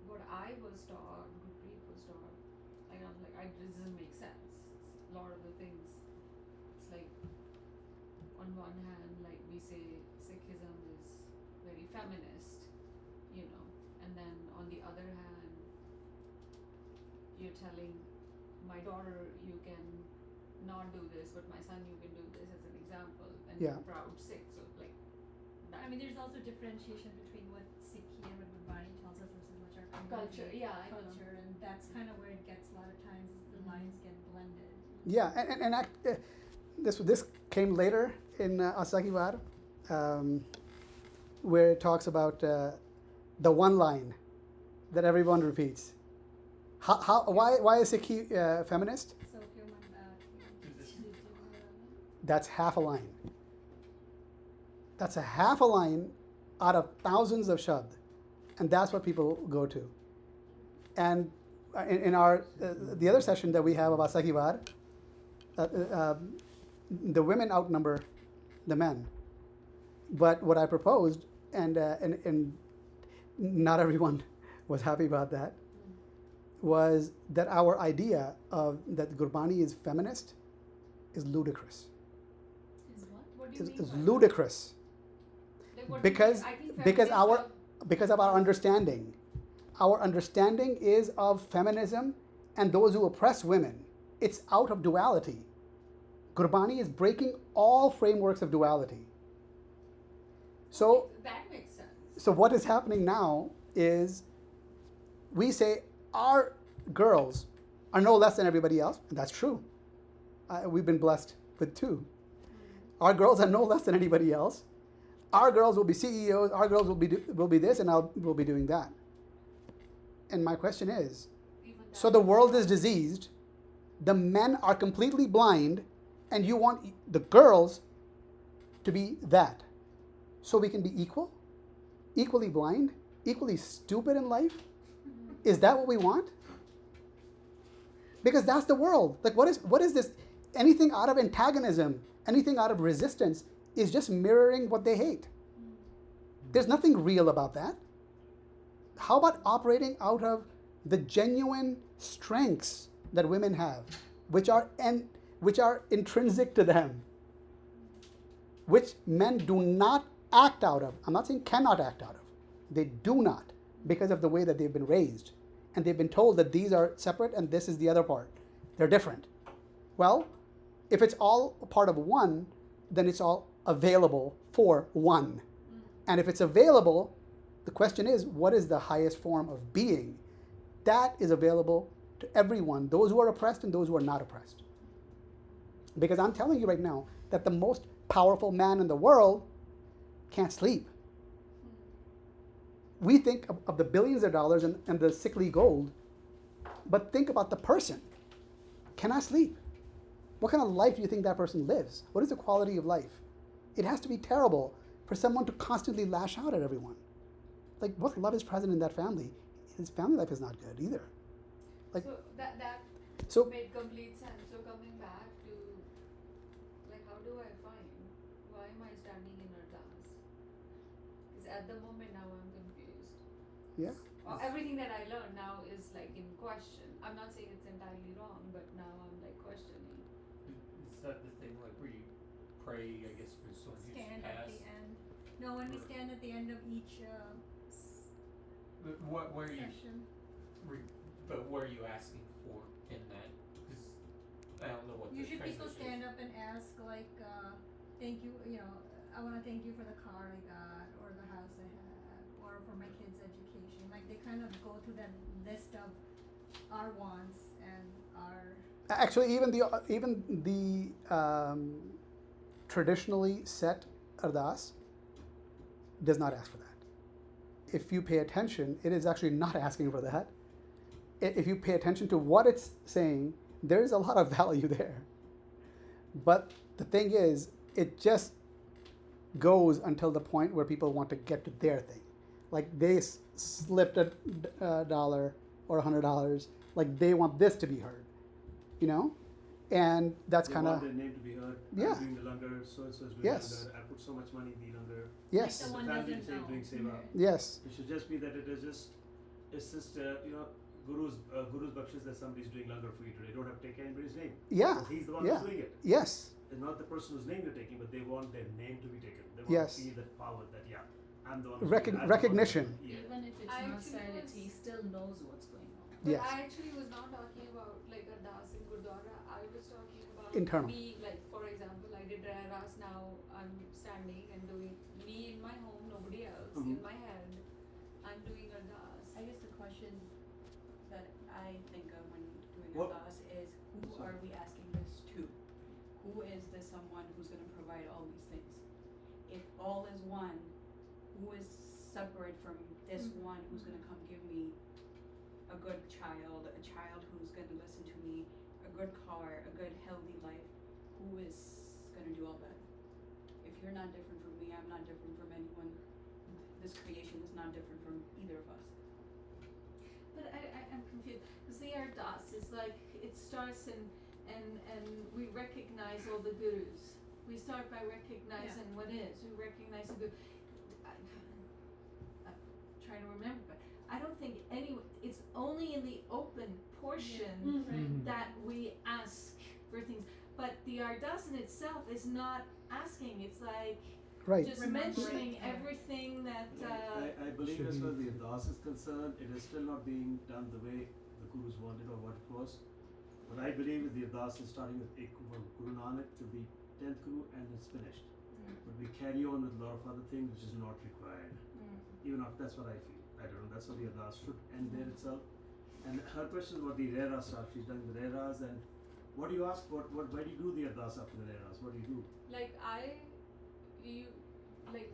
what I was taught, Gurpreet was taught. Like I'm like, this doesn't make sense. A lot of the things, it's like, on one hand, like we say Sikhism is very feminist, you know, and then on the other hand, you're telling my daughter you can not do this, but my son you can do this as an example, and Yeah. you're proud Sikh, so like that. I mean, there's also differentiation between what Sikhi and what Gurbani tells us versus what our Culture, community yeah, I know. culture, and that's kind of where it gets a lot of times the lines get blended. yeah, this came later in Asakiwar, where it talks about the one line that everyone repeats. Why is Sikhi feminist? So if you're one about That's half a line. That's a half a line out of thousands of Shabd, and that's what people go to. And in our the other session that we have of Asakiwar, the women outnumber the men. But what I proposed, and not everyone was happy about that, was that our idea of that Gurbani is feminist is ludicrous. Is what? What do you mean? Is by that? ludicrous. Like, what do you Because mean? I think because feminists because of our understanding. Our understanding is of feminism and those who oppress women. It's out of duality. Gurbani is breaking all frameworks of duality. So, that makes sense. so what is happening now is we say our girls are no less than everybody else, and that's true. We've been blessed with two. Our girls are no less than anybody else. Our girls will be CEOs. Our girls will be this, and we'll be doing that. And my question is, Even that so the world is diseased, the men are completely blind, and you want the girls to be that. So we can be equally blind, equally stupid in life? Is that what we want? Because that's the world. Like, what is this? Anything out of antagonism, anything out of resistance is just mirroring what they hate. There's nothing real about that. How about operating out of the genuine strengths that women have, which are intrinsic to them, which men do not act out of? I'm not saying cannot act out of. They do not, because of the way that they've been raised. And they've been told that these are separate and this is the other part. They're different. Well, if it's all a part of one, then it's all available for one. And if it's available, the question is, what is the highest form of being? That is available to everyone, those who are oppressed and those who are not oppressed. Because I'm telling you right now that the most powerful man in the world can't sleep. We think of the billions of dollars and the sickly gold, But think about the person. Can I sleep? What kind of life do you think that person lives? What is the quality of life? It has to be terrible for someone to constantly lash out at everyone. Like, what love is present in that family? His family life is not good either. Like, so that so made complete sense. So coming back to, like, how do I find, why am I standing in a dance? Because at the moment now I'm confused. yeah. Everything that I learned now is like in question. I'm not saying it's entirely wrong, but now I'm like questioning. Is that the thing like where you pray, I guess, for someone who's Stand at the passed? end. No, when we Right. stand at the end of each What are you? session. But what are you asking for in that? Because I don't know what Usually the people transition stand is. up and ask like, thank you, I want to thank you for the car I got, or the house I had, or for my kids' education. Like they kind of go through that list of our wants and our. Actually, even the traditionally set ardas does not ask for that. If you pay attention, it is actually not asking for that. If you pay attention to what it's saying, there is a lot of value there. But the thing is, it just goes until the point where people want to get to their thing. Like they slipped a dollar or $100, like they want this to be heard, you know? And that's They kind want of, their name to be heard. Yeah. I'm doing the langar, so and so is doing Yes. langar. I put so much money in the langar. yes, The Someone family doesn't saying know. doing seva. yes, It should just be that it's just Guru's bakshis that somebody's doing langar for you today. You don't have to take anybody's name. yeah, Because he's the one yeah, who's doing it. yes, It's not the person whose name you're taking, but they want their name to be taken. They want Yes. to feel that power that I'm the one. Who's doing it. I'm the one recognition. who's doing it. Even if it's I not actually said, was- he still knows what's going on. But Yes. I actually was not talking about like a das in Gurdwara. I was talking about Internal. me, like for example, I did Ras, now I'm standing and doing me in my home, nobody else. In Mhm. my head, I'm doing a das. I guess the question that I think of when doing What- ardas is who are we asking this to? Who is this someone who's going to provide all these things? If all is one, who is separate from this one who's going to come give me a good child, a child who's going to listen to me, a good car, a good healthy life? Who is going to do all that? If you're not different from me, I'm not different from anyone. This creation is not different from either of us. But I'm confused, because the ardas is like, it starts and we recognize all the gurus. We start by recognizing what is, we recognize the guru. I'm trying to remember, but I don't think it's only in the open portion Right. that we ask for things. But the ardas in itself is not asking, it's like right. just Remembering, mentioning yeah. everything that I believe Should as far as be- the ardas is concerned, it is still not being done the way the Gurus wanted or what it was. What I believe is the ardas is starting with Guru Nanak to be 10th Guru and it's finished. But we carry on with a lot of other things which is not required. Even if that's what I feel. I don't know, that's how the ardas should end there itself. And her question is about the Rera stuff. She's done the Reras and what do you ask? Why do you do the ardas after the Reras? What do you do? Like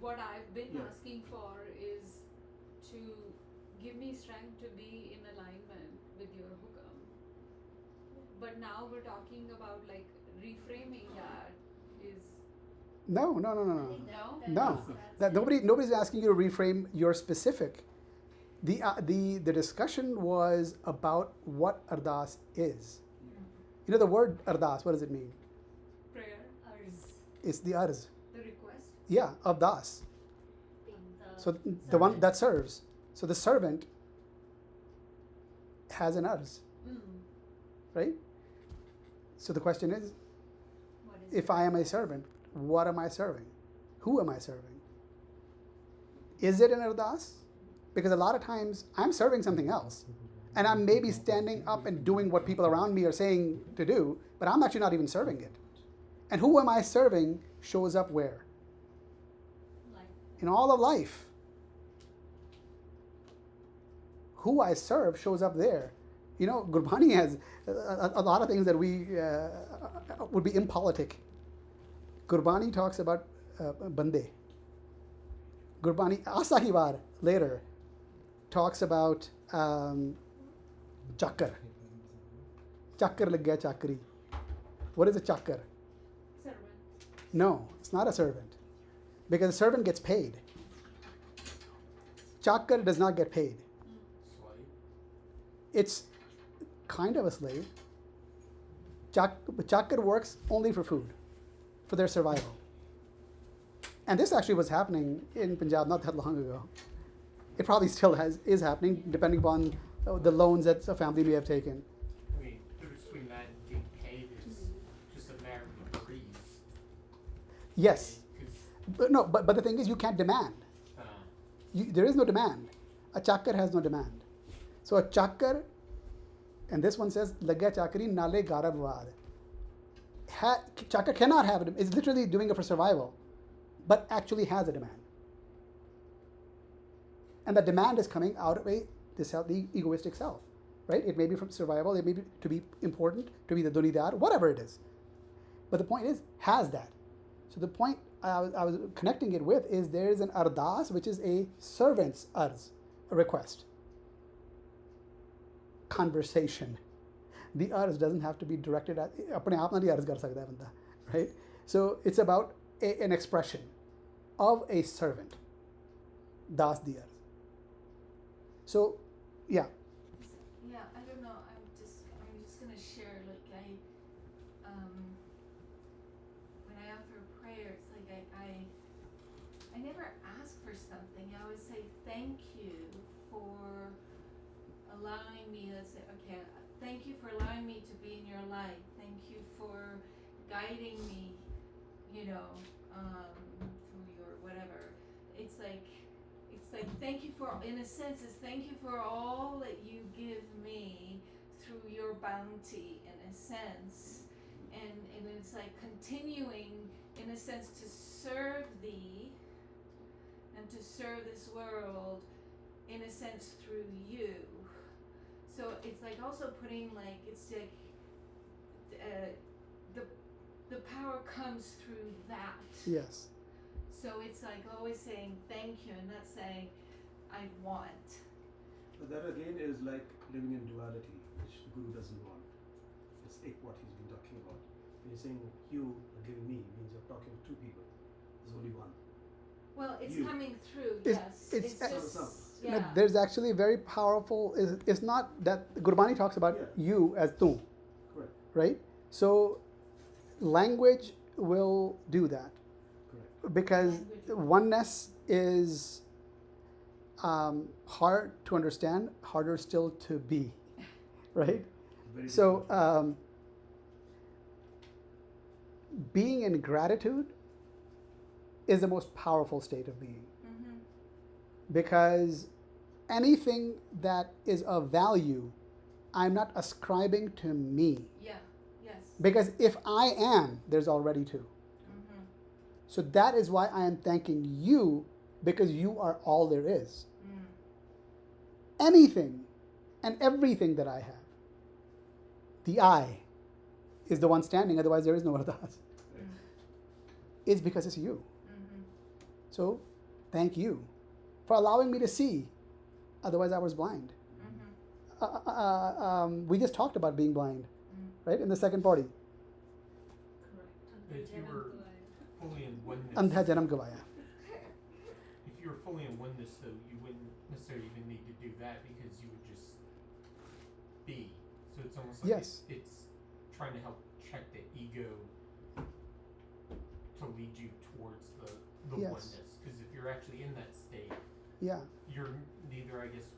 what I've been Yeah. asking for is to give me strength to be in alignment with your hukam. But now we're talking about like reframing that is No. no. No, that nobody's asking you to reframe your specific. The discussion was about what ardas is. You know the word ardas. What does it mean? Prayer, It's the arz. the request. Yeah, of das. So the one that serves. So the servant has an arz, right? So the question is, What is if I am a servant, what am I serving? Who am I serving? Is it an ardas? Because a lot of times I'm serving something else. And I'm maybe standing up and doing what people around me are saying to do, but I'm actually not even serving it. And who am I serving shows up where? Like, In all of life. Who I serve shows up there. You know, Gurbani has a lot of things that we would be impolitic. Gurbani talks about bande. Gurbani, Asahivar later talks about chakar. Chakkar lag gaya chakri. What is a chakkar? Servant. No, it's not a servant. Because a servant gets paid. Chakkar does not get paid. Slave. It's kind of a slave. Chakkar works only for food, for their survival. And this actually was happening in Punjab not that long ago. It probably still is happening, depending upon the loans that a family may have taken. I mean, the difference between that and getting paid is just a matter of degrees. Yes, 'Cause, but the thing is, you can't demand. There is no demand. A chakkar has no demand. So a chakkar, and this one says, Lagya chakri nale garabwad. Chakkar cannot have it. It's literally doing it for survival, but actually has a demand. And the demand is coming out of the egoistic self, right? It may be from survival, it may be to be important, to be the dunidar, whatever it is. But the point is, has that. So the point I was connecting it with is there is an ardas, which is a servant's arz, a request. Conversation. The arz doesn't have to be directed at apne aap na hi arz kar sakta hai banda, right? So it's about an expression of a servant. Das di arz. So, yeah. Yeah, I don't know. I'm just gonna share. Like when I offer prayer, it's like I never ask for something. I always say thank you for allowing me. Let's say, okay, thank you for allowing me to be in your life. Thank you for guiding me. Through your whatever. It's like thank you for, in a sense, it's thank you for all that you give me through your bounty, in a sense, and it's like continuing, in a sense, to serve thee and to serve this world, in a sense, through you. So it's like also putting like, it's like the power comes through that. Yes. So it's like always saying thank you and not saying I want. But that again is like living in duality, which the Guru doesn't want. It's what he's been talking about. When he's saying you are giving me, means you're talking to two people. There's only one. Well, it's You. coming through, It's- yes. it's- just, You know, yeah. there's actually very powerful, it's not that, Gurbani talks about you as tu, Correct. right? So language will do that. Correct. Because Language. oneness is hard to understand, harder still to be, right? Very So different. being in gratitude is the most powerful state of being. Mm-hmm. Because anything that is of value, I'm not ascribing to me. Yeah, yes. Because if I am, there's already two. Mm-hmm. So that is why I am thanking you, because you are all there is. Anything and everything that I have, the I is the one standing, otherwise there is no ardas. It's because it's you. Mm-hmm. So thank you for allowing me to see, otherwise I was blind. Mm-hmm. We just talked about being blind, right, in the second party. If you were fully in oneness, Andha janam gavaya. if you were fully in oneness, though, you wouldn't necessarily even need to do that because you would just be. So it's almost like Yes. it's trying to help check the ego to lead you towards the Yes. oneness. Because if you're actually in that state, Yeah. you're neither, I guess,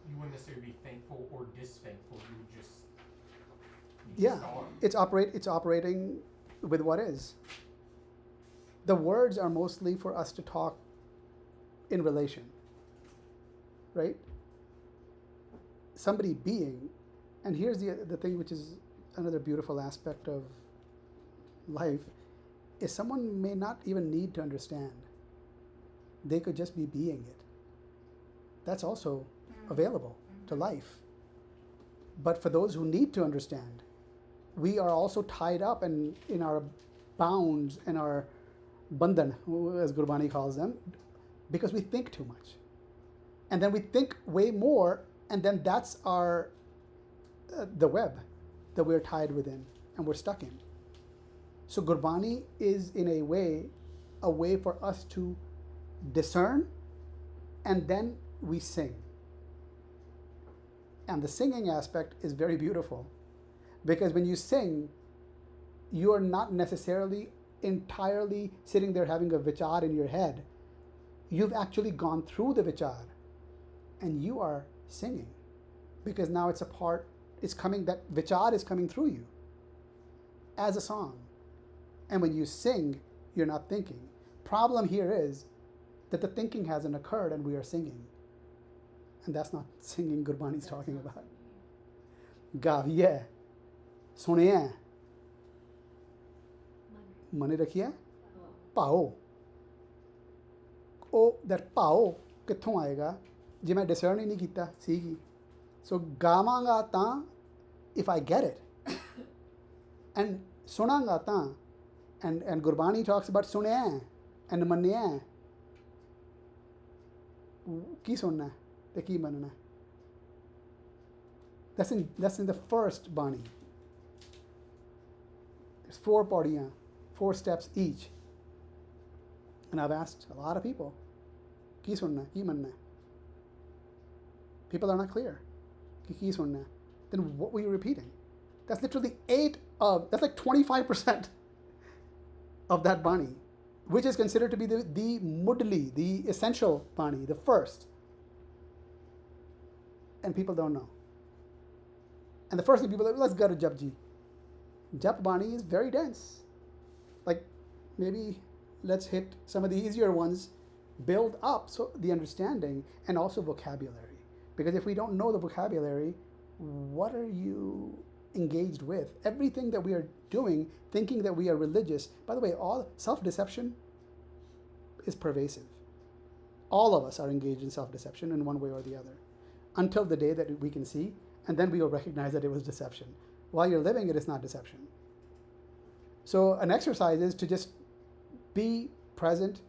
you wouldn't necessarily be thankful or disthankful. You would just Yeah. are. It's operating with what is. The words are mostly for us to talk in relation, right? Somebody being, and here's the thing which is another beautiful aspect of life, is someone may not even need to understand. They could just be being it. That's also available to life. But for those who need to understand, we are also tied up in our bounds and our bandhan, as Gurbani calls them, because we think too much. And then we think way more, and then that's our the web, that we're tied within and we're stuck in. So Gurbani is in a way for us to discern, and then we sing. And the singing aspect is very beautiful, because when you sing, you are not necessarily entirely sitting there having a vichar in your head. You've actually gone through the vichar and you are singing, because now it's coming, that vichar is coming through you as a song. And when you sing, you're not thinking. Problem here is that the thinking hasn't occurred and we are singing. And that's not singing Gurbani's talking about. Gaviye, suniye, mane rakhiye, pao. Oh, that pao ਕਿੱਥੋਂ ਆਏਗਾ ਜੇ ਮੈਂ discern ਹੀ ਨਹੀਂ ਕੀਤਾ ਸੀਗੀ. So ਗਾਵਾਂਗਾ ਤਾਂ if I get it, and ਸੁਣਾਂਗਾ ਤਾਂ, and Gurbani talks about ਸੁਣਿਆ and ਮੰਨਿਆ. ਕੀ ਸੁਣਨਾ ਤੇ ਕੀ ਮੰਨਣਾ? That's in the first Bani. There's 4 paudiyaan, 4 steps each. And I've asked a lot of people, ki sunna, ki manna. People are not clear. Ki sunna. Then what were you repeating? That's literally that's like 25% of that Bani, which is considered to be the mudli, the essential Bani, the first. And people don't know. And the first thing people are like, let's go to Japji. Jap Bani is very dense. Like, maybe let's hit some of the easier ones, build up the understanding and also vocabulary. Because if we don't know the vocabulary, what are you engaged with? Everything that we are doing, thinking that we are religious, by the way, all self-deception is pervasive. All of us are engaged in self-deception in one way or the other, until the day that we can see, and then we will recognize that it was deception. While you're living it, it's not deception. So an exercise is to just be present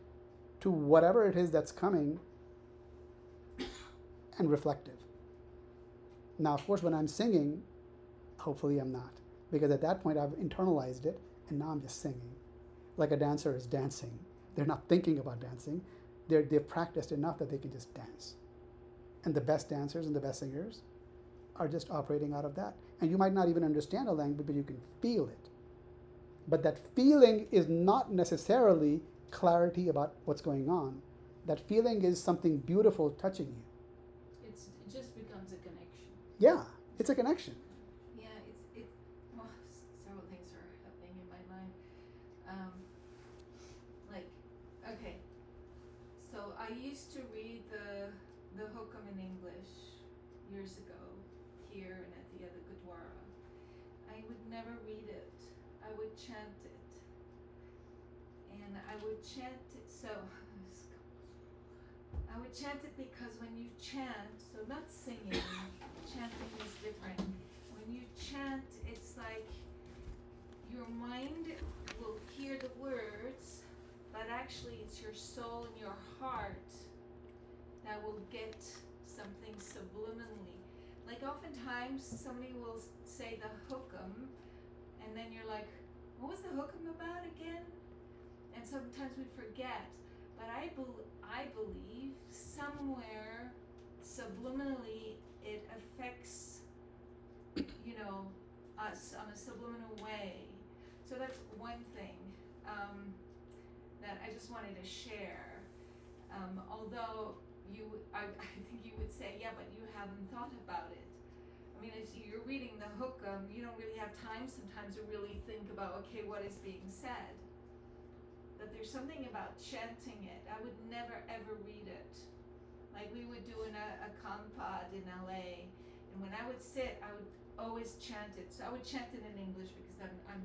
to whatever it is that's coming and reflective. Now, of course, when I'm singing, hopefully I'm not, because at that point I've internalized it and now I'm just singing. Like a dancer is dancing. They're not thinking about dancing. They've practiced enough that they can just dance. And the best dancers and the best singers are just operating out of that. And you might not even understand a language, but you can feel it. But that feeling is not necessarily clarity about what's going on. That feeling is something beautiful touching you. It just becomes a connection. Yeah, it's a connection. Yeah, well, several things are happening in my mind. Okay, so I used to read the Hukam in English years ago, here and at the other Gurdwara. I would never read it. I would chant it. And I would chant it, I would chant it because when you chant, so not singing, chanting is different. When you chant, it's like your mind will hear the words, but actually it's your soul and your heart that will get something subliminally. Like oftentimes somebody will say the hukam, and then you're like, what was the hukam about again? And sometimes we forget. But I believe somewhere subliminally it affects, us on a subliminal way. So that's one thing that I just wanted to share. Although I think you would say, yeah, but you haven't thought about it. I mean, as you're reading the hukam, you don't really have time sometimes to really think about, okay, what is being said. But there's something about chanting it. I would never ever read it. Like we would do in a Kanpad in LA, and when I would sit, I would always chant it. So I would chant it in English because I'm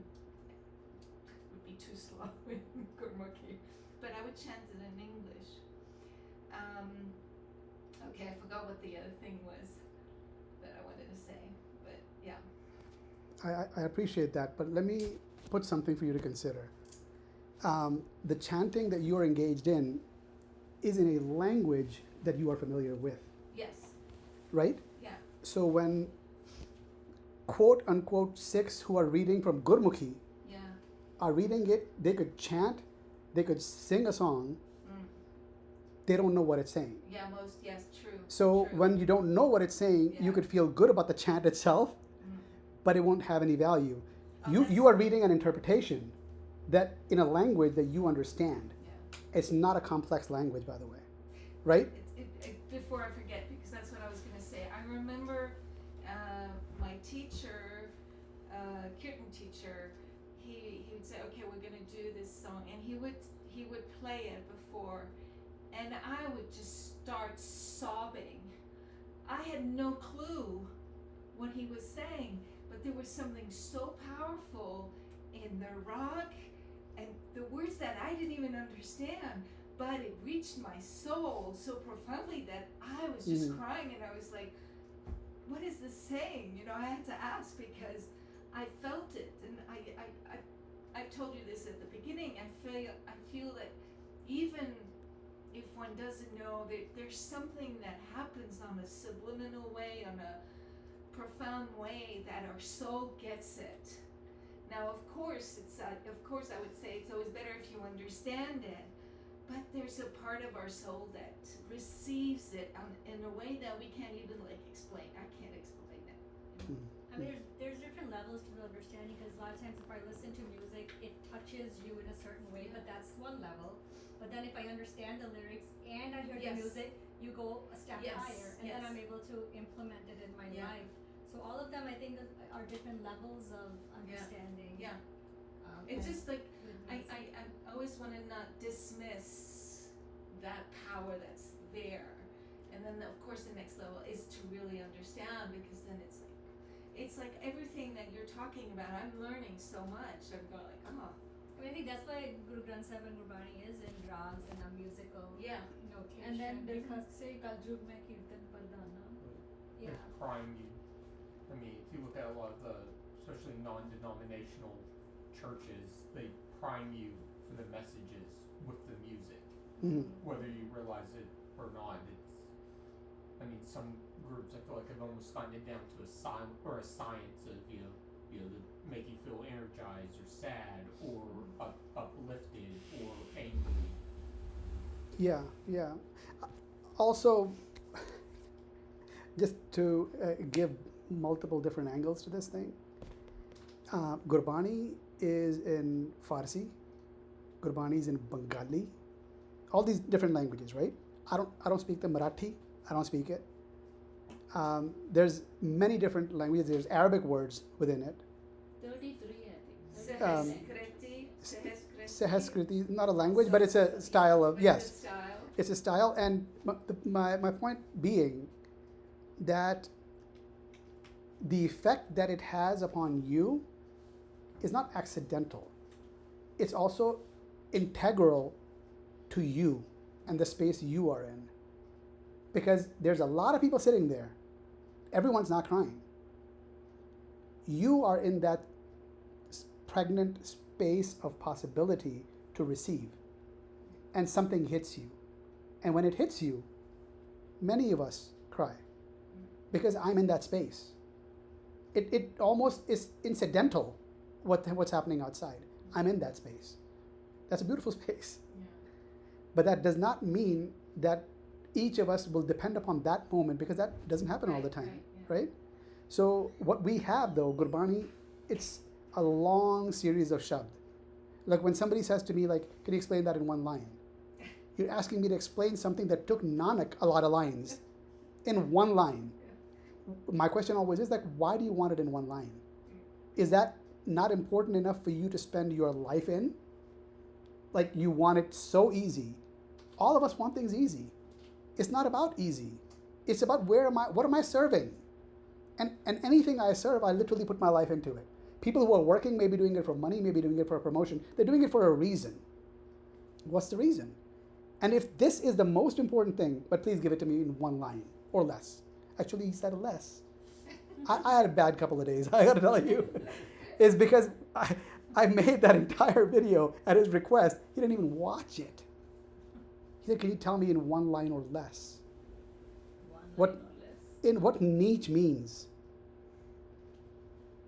would be too slow in Gurmukhi. But I would chant it in English. Okay, I forgot what the other thing was that I wanted to say, but yeah. I appreciate that, but let me put something for you to consider. The chanting that you are engaged in is in a language that you are familiar with. Yes. Right? Yeah. So when quote unquote Sikhs who are reading from Gurmukhi Yeah. are reading it, they could chant, they could sing a song, they don't know what it's saying. Yeah, yes, true. So true. when you don't know what it's saying, Yeah. you could feel good about the chant itself, but it won't have any value. Oh, You that's- are reading an interpretation that in a language that you understand. Yeah. It's not a complex language, by the way, right? Before I forget, because that's what I was going to say. I remember my teacher, Kirtan teacher. He would say, "Okay, we're going to do this song," and he would play it before, and I would just start sobbing. I had no clue what he was saying, but there was something so powerful in the rock and the words that I didn't even understand, but it reached my soul so profoundly that I was just crying, and I was like, what is this saying? You know, I had to ask because I felt it, and I've told you this at the beginning. I feel that even if one doesn't know, there's something that happens on a subliminal way, on a profound way, that our soul gets it. Now, of course, I would say it's always better if you understand it, but there's a part of our soul that receives it in a way that we can't even explain. I can't explain it. I mean, there's different levels to the understanding, because a lot of times if I listen to music, it touches you in a certain way, but that's one level. But then if I understand the lyrics and I hear Yes. the music, you go a step Yes, higher, and then yes. I'm able to implement it in my Yeah. life. So all of them, I think, are different levels of understanding. Yeah. and It's just like with I music. always want to not dismiss that power that's there, and then of course the next level is to really understand, because then it's like everything that you're talking about. I'm learning so much. I'm going like, oh, I mean, I think that's why Guru Granth Sahib and Gurbani is in rags and a musical yeah, notation. And then they because say Kaljug mein Kirtan Pardana. yeah. They prime you. I mean, if you look at a lot of the, especially non-denominational churches, they prime you for the messages with the music, whether you realize it or not. I mean, some groups I feel like have almost gotten it down to a science of to make you feel energized or sad or uplifted or angry. Yeah. Also, just to give multiple different angles to this thing, Gurbani is in Farsi, Gurbani is in Bengali, all these different languages, right? I don't speak the Marathi. I don't speak it. There's many different languages. There's Arabic words within it. 33, I think. Sahaskriti, not a language, but it's a style of, yes. It's a style. It's a style, and my point being that the effect that it has upon you is not accidental. It's also integral to you and the space you are in. Because there's a lot of people sitting there. Everyone's not crying. You are in that pregnant space of possibility to receive. And something hits you. And when it hits you, many of us cry. Because I'm in that space. It almost is incidental what's happening outside. I'm in that space. That's a beautiful space. Yeah. But that does not mean that each of us will depend upon that moment, because that doesn't happen all the time, right? So what we have though, Gurbani, it's a long series of Shabd. Like when somebody says to me, like, can you explain that in one line? You're asking me to explain something that took Nanak a lot of lines in one line. My question always is like, why do you want it in one line? Is that not important enough for you to spend your life in? Like you want it so easy. All of us want things easy. It's not about easy. It's about what am I serving? And anything I serve, I literally put my life into it. People who are working may be doing it for money, maybe doing it for a promotion. They're doing it for a reason. What's the reason? And if this is the most important thing, but please give it to me in one line or less. Actually, he said less. I had a bad couple of days, I gotta tell you. Is because I made that entire video at his request. He didn't even watch it. He said, can you tell me in one line or less? One What line or less. in what niche means?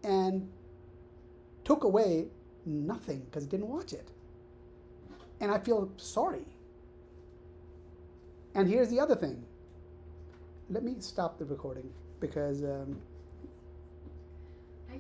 and took away nothing because he didn't watch it. And I feel sorry. And here's the other thing. Let me stop the recording because